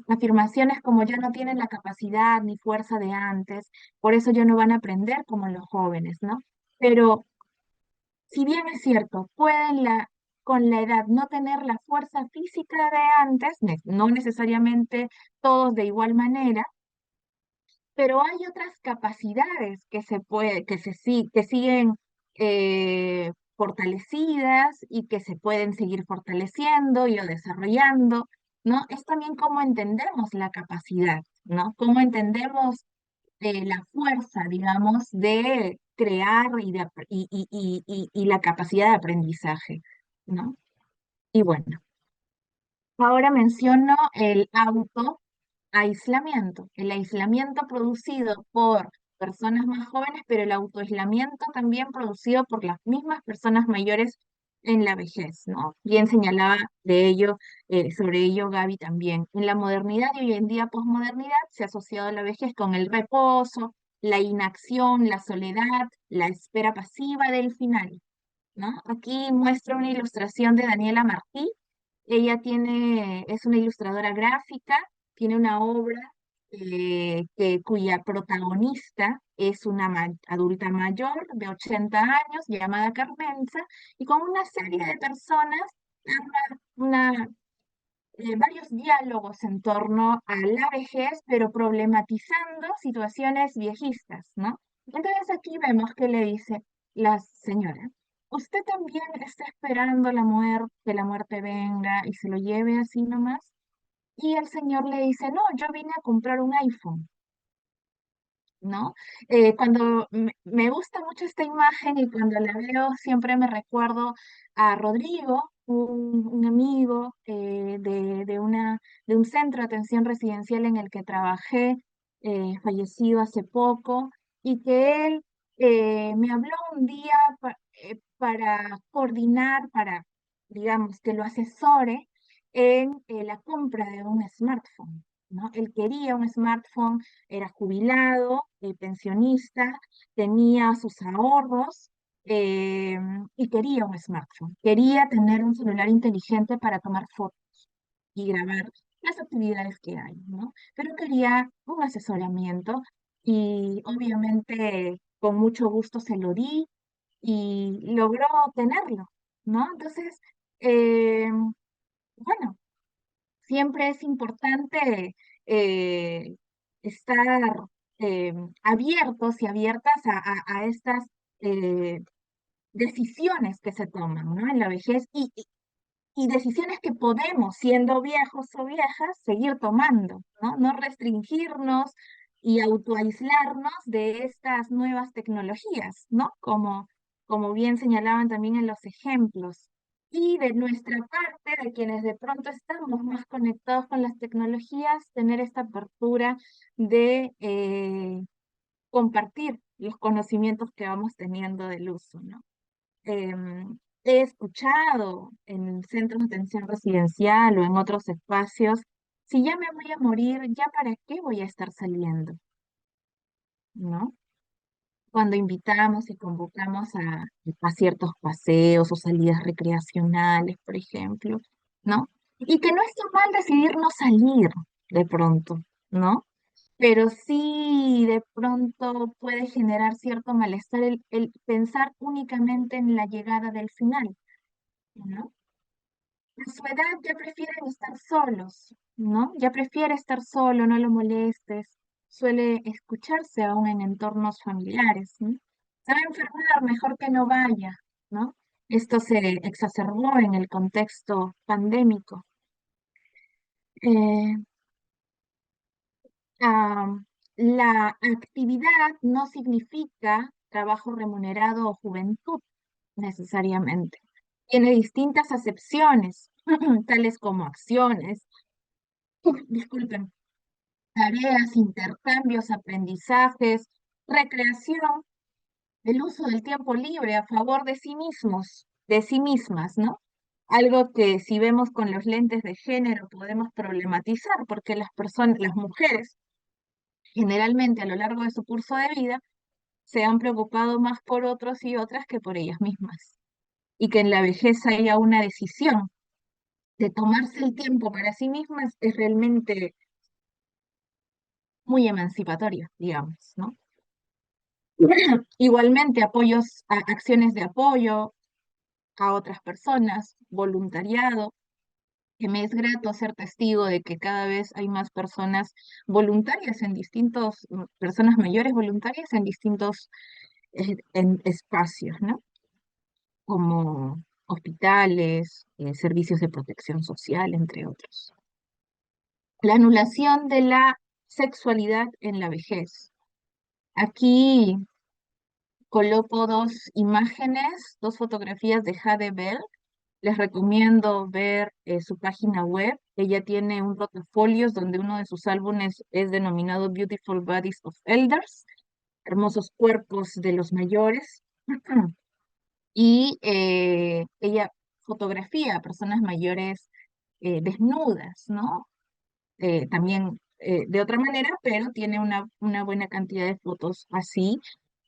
Afirmaciones como ya no tienen la capacidad ni fuerza de antes, por eso ya no van a aprender como los jóvenes, ¿no? Pero si bien es cierto, pueden con la edad no tener la fuerza física de antes, no necesariamente todos de igual manera, pero hay otras capacidades que siguen fortalecidas y que se pueden seguir fortaleciendo y o desarrollando, ¿no? Es también cómo entendemos la capacidad, ¿no? Cómo entendemos la fuerza, digamos, de crear y la capacidad de aprendizaje, ¿no? Y bueno, ahora menciono el autoaislamiento, el aislamiento producido por personas más jóvenes, pero el autoaislamiento también producido por las mismas personas mayores en la vejez, ¿no? Bien señalaba sobre ello Gaby también. En la modernidad y hoy en día posmodernidad se ha asociado la vejez con el reposo, la inacción, la soledad, la espera pasiva del final, ¿no? Aquí muestra una ilustración de Daniela Martí. Es una ilustradora gráfica, tiene una obra cuya protagonista es una adulta mayor de 80 años llamada Carmenza y con una serie de personas habla varios diálogos en torno a la vejez, pero problematizando situaciones viejistas, ¿no? Entonces aquí vemos que le dice la señora, ¿usted también está esperando que la muerte venga y se lo lleve así nomás? Y el señor le dice, no, yo vine a comprar un iPhone, ¿no? Cuando me gusta mucho esta imagen y cuando la veo siempre me recuerdo a Rodrigo, un amigo de un centro de atención residencial en el que trabajé, fallecido hace poco, y que él me habló un día para coordinar, digamos, que lo asesore en la compra de un smartphone, ¿no? Él quería un smartphone, era jubilado, pensionista, tenía sus ahorros eh, y quería un smartphone. Quería tener un celular inteligente para tomar fotos y grabar las actividades que hay, ¿no? Pero quería un asesoramiento y obviamente con mucho gusto se lo di y logró tenerlo, ¿no? Entonces, eh, bueno, siempre es importante eh, estar abiertos y abiertas a estas eh, decisiones que se toman, ¿no? En la vejez y decisiones que podemos, siendo viejos o viejas, seguir tomando, ¿no? No restringirnos y autoaislarnos de estas nuevas tecnologías, ¿no? Como bien señalaban también en los ejemplos. Y de nuestra parte, de quienes de pronto estamos más conectados con las tecnologías, tener esta apertura de compartir los conocimientos que vamos teniendo del uso, ¿no? He escuchado en centros de atención residencial o en otros espacios, si ya me voy a morir, ¿ya para qué voy a estar saliendo? ¿No? Cuando invitamos y convocamos a ciertos paseos o salidas recreacionales, por ejemplo, ¿no? Y que no está mal decidir no salir de pronto, ¿no? Pero sí de pronto puede generar cierto malestar el pensar únicamente en la llegada del final, ¿no? A su edad ya prefieren estar solos, ¿no? Ya prefiere estar solo, no lo molestes. Suele escucharse aún en entornos familiares, ¿no? Se va a enfermar, mejor que no vaya, ¿no? Esto se exacerbó en el contexto pandémico. Eh, ah, la actividad no significa trabajo remunerado o juventud necesariamente. Tiene distintas acepciones, tales como acciones, disculpen, tareas, intercambios, aprendizajes, recreación, el uso del tiempo libre a favor de sí mismos, de sí mismas, ¿no? Algo que si vemos con los lentes de género podemos problematizar, porque las mujeres, generalmente a lo largo de su curso de vida, se han preocupado más por otros y otras que por ellas mismas. Y que en la vejez haya una decisión de tomarse el tiempo para sí mismas es realmente muy emancipatorio, digamos, ¿no? Igualmente, acciones de apoyo a otras personas, voluntariado, que me es grato ser testigo de que cada vez hay más personas voluntarias personas mayores voluntarias en distintos espacios, ¿no? Como hospitales, servicios de protección social, entre otros. La anulación de la sexualidad en la vejez. Aquí coloco dos imágenes, dos fotografías de Jade Bell. Les recomiendo ver su página web. Ella tiene un portafolios donde uno de sus álbumes es denominado Beautiful Bodies of Elders, hermosos cuerpos de los mayores. y ella fotografía a personas mayores desnudas, ¿no? También de otra manera, pero tiene una buena cantidad de fotos así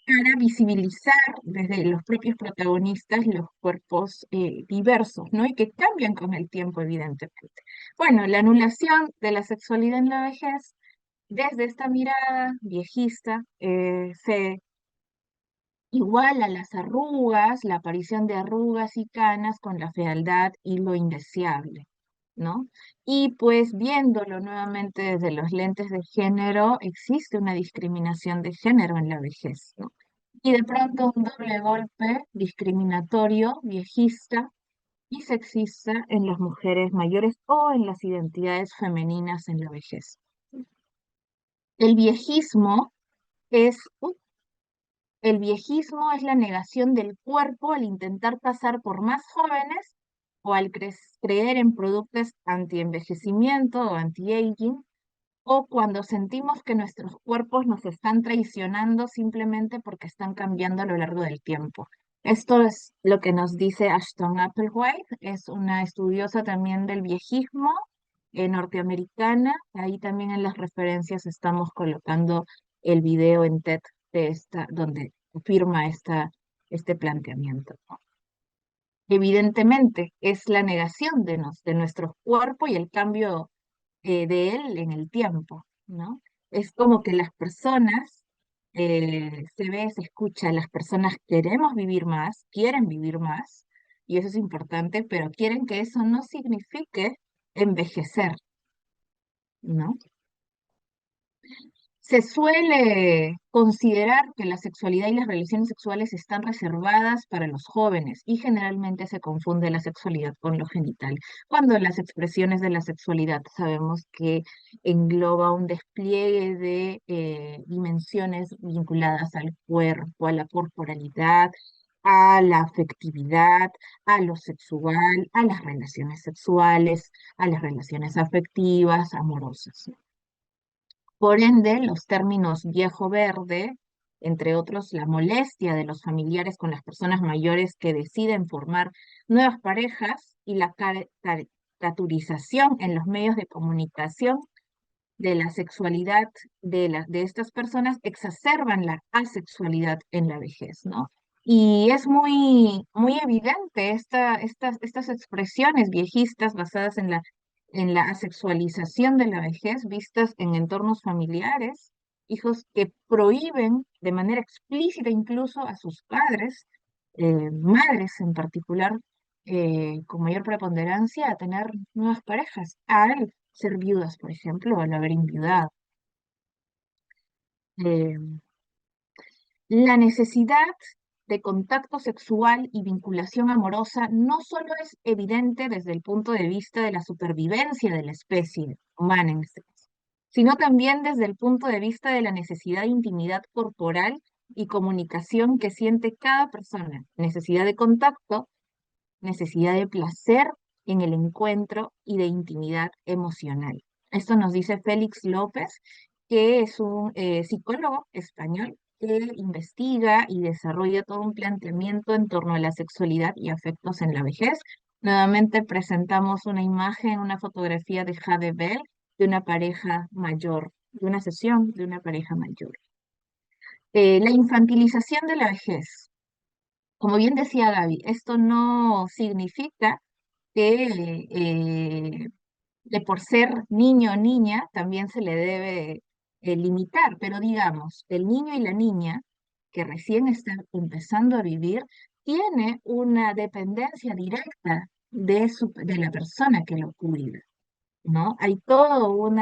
para visibilizar desde los propios protagonistas los cuerpos diversos, ¿no? Y que cambian con el tiempo, evidentemente. Bueno, la anulación de la sexualidad en la vejez, desde esta mirada viejista, se iguala las arrugas, la aparición de arrugas y canas con la fealdad y lo indeseable, ¿no? Y pues viéndolo nuevamente desde los lentes de género, existe una discriminación de género en la vejez, ¿no? Y de pronto un doble golpe discriminatorio, viejista y sexista en las mujeres mayores o en las identidades femeninas en la vejez. El viejismo es, el viejismo es la negación del cuerpo al intentar pasar por más jóvenes o al creer en productos anti-envejecimiento o anti-aging, o cuando sentimos que nuestros cuerpos nos están traicionando simplemente porque están cambiando a lo largo del tiempo. Esto es lo que nos dice Ashton Applewhite, es una estudiosa también del viejismo norteamericana. Ahí también en las referencias estamos colocando el video en TED de donde afirma este planteamiento, ¿no? Evidentemente es la negación de nuestro cuerpo y el cambio de él en el tiempo, ¿no? Es como que las personas, se ve, se escucha, las personas queremos vivir más, quieren vivir más, y eso es importante, pero quieren que eso no signifique envejecer, ¿no? Se suele considerar que la sexualidad y las relaciones sexuales están reservadas para los jóvenes y generalmente se confunde la sexualidad con lo genital, cuando las expresiones de la sexualidad sabemos que engloba un despliegue de dimensiones vinculadas al cuerpo, a la corporalidad, a la afectividad, a lo sexual, a las relaciones sexuales, a las relaciones afectivas, amorosas. Por ende, los términos viejo verde, entre otros, la molestia de los familiares con las personas mayores que deciden formar nuevas parejas y la caricaturización en los medios de comunicación de la sexualidad de estas personas exacerban la asexualidad en la vejez, ¿no? Y es muy evidente estas expresiones viejistas basadas en la asexualización de la vejez, vistas en entornos familiares, hijos que prohíben de manera explícita incluso a sus padres, madres en particular, con mayor preponderancia, a tener nuevas parejas, al ser viudas, por ejemplo, o al haber enviudado. Eh, la necesidad de contacto sexual y vinculación amorosa no solo es evidente desde el punto de vista de la supervivencia de la especie humana en este caso, sino también desde el punto de vista de la necesidad de intimidad corporal y comunicación que siente cada persona, necesidad de contacto, necesidad de placer en el encuentro y de intimidad emocional. Esto nos dice Félix López, que es un psicólogo español que investiga y desarrolla todo un planteamiento en torno a la sexualidad y afectos en la vejez. Nuevamente presentamos una imagen, una fotografía de Jade Bell, de una pareja mayor, de una sesión de una pareja mayor. La infantilización de la vejez. Como bien decía Gaby, esto no significa que de por ser niño o niña también se le debe limitar, pero digamos, el niño y la niña que recién está empezando a vivir tiene una dependencia directa de la persona que lo cuida, ¿no? Hay todo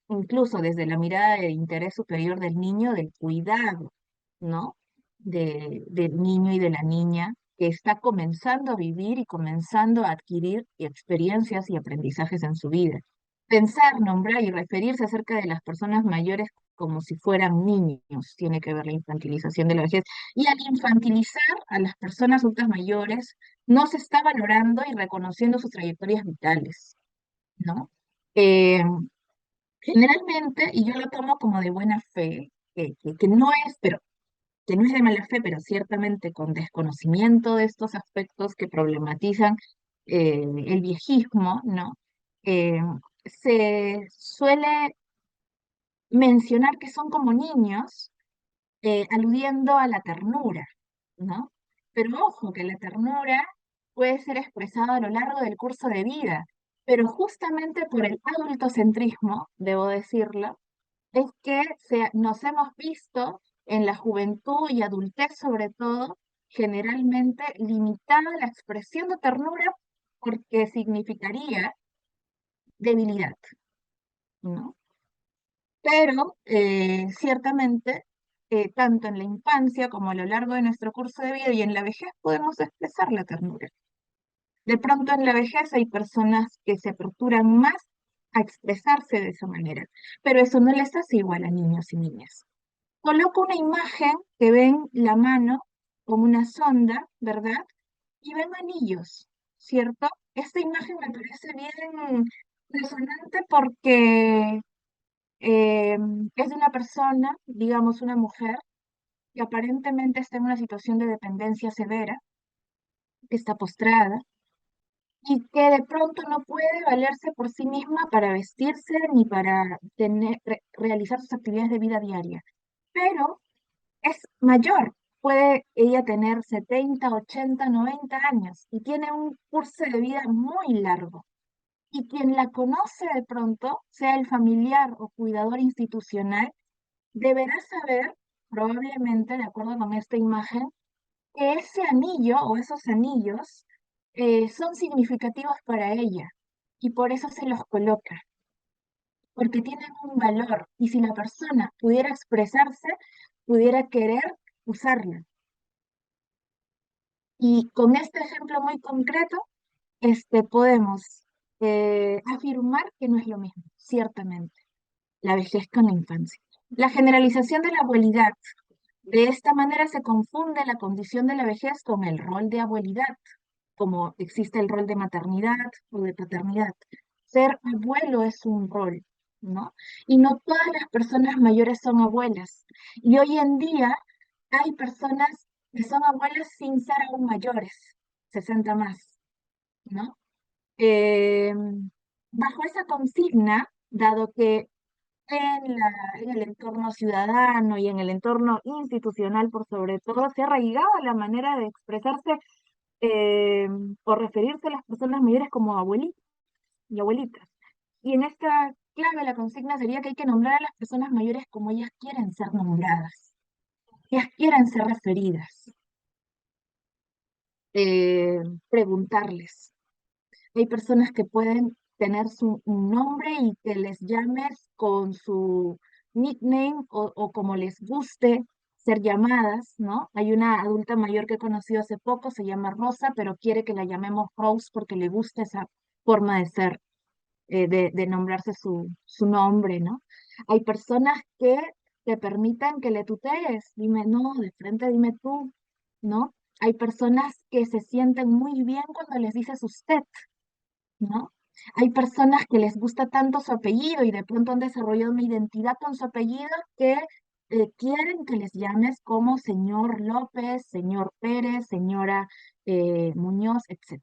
incluso desde la mirada de interés superior del niño, del cuidado, ¿no? Del niño y de la niña que está comenzando a vivir y comenzando a adquirir experiencias y aprendizajes en su vida. Pensar, nombrar y referirse acerca de las personas mayores como si fueran niños, tiene que ver la infantilización de la vejez. Y al infantilizar a las personas adultas mayores, no se está valorando y reconociendo sus trayectorias vitales, ¿no? Eh, Generalmente, y yo lo tomo como de buena fe, que no es, pero que no es de mala fe, pero ciertamente con desconocimiento de estos aspectos que problematizan el viejismo, ¿no? Eh, Se suele mencionar que son como niños, aludiendo a la ternura, ¿no? Pero ojo, que la ternura puede ser expresada a lo largo del curso de vida, pero justamente por el adultocentrismo, debo decirlo, es que nos hemos visto en la juventud y adultez sobre todo, generalmente limitada la expresión de ternura porque significaría debilidad, ¿no? Pero ciertamente, tanto en la infancia como a lo largo de nuestro curso de vida y en la vejez podemos expresar la ternura. De pronto en la vejez hay personas que se aperturan más a expresarse de esa manera, pero eso no les hace igual a niños y niñas. Coloco una imagen que ven la mano como una sonda, ¿verdad? Y ven anillos, ¿cierto? Esta imagen me parece bien resonante porque eh, es de una persona, digamos una mujer, que aparentemente está en una situación de dependencia severa, que está postrada y que de pronto no puede valerse por sí misma para vestirse ni para realizar sus actividades de vida diaria. Pero es mayor, puede ella tener 70, 80, 90 años y tiene un curso de vida muy largo. Y quien la conoce de pronto, sea el familiar o cuidador institucional, deberá saber, probablemente de acuerdo con esta imagen, que ese anillo o esos anillos son significativos para ella y por eso se los coloca, porque tienen un valor y si la persona pudiera expresarse, pudiera querer usarla. Y con este ejemplo muy concreto, podemos afirmar que no es lo mismo, ciertamente, la vejez con la infancia. La generalización de la abuelidad. De esta manera se confunde la condición de la vejez con el rol de abuelidad, como existe el rol de maternidad o de paternidad. Ser abuelo es un rol, ¿no? Y no todas las personas mayores son abuelas. Y hoy en día hay personas que son abuelas sin ser aún mayores, 60 más, ¿no? Eh, Bajo esa consigna, dado que en el entorno ciudadano y en el entorno institucional, por sobre todo, se ha arraigado la manera de expresarse eh, o referirse a las personas mayores como abuelitos y abuelitas. Y en esta clave la consigna sería que hay que nombrar a las personas mayores como ellas quieren ser nombradas, ellas quieren ser referidas, eh, preguntarles. Hay personas que pueden tener un nombre y que les llames con su nickname o como les guste ser llamadas, ¿no? Hay una adulta mayor que he conocido hace poco, se llama Rosa, pero quiere que la llamemos Rose porque le gusta esa forma de ser, de nombrarse su nombre, ¿no? Hay personas que te permiten que le tutees, dime no, de frente dime tú, ¿no? Hay personas que se sienten muy bien cuando les dices usted, ¿no? Hay personas que les gusta tanto su apellido y de pronto han desarrollado una identidad con su apellido que quieren que les llames como señor López, señor Pérez, señora Muñoz, etc.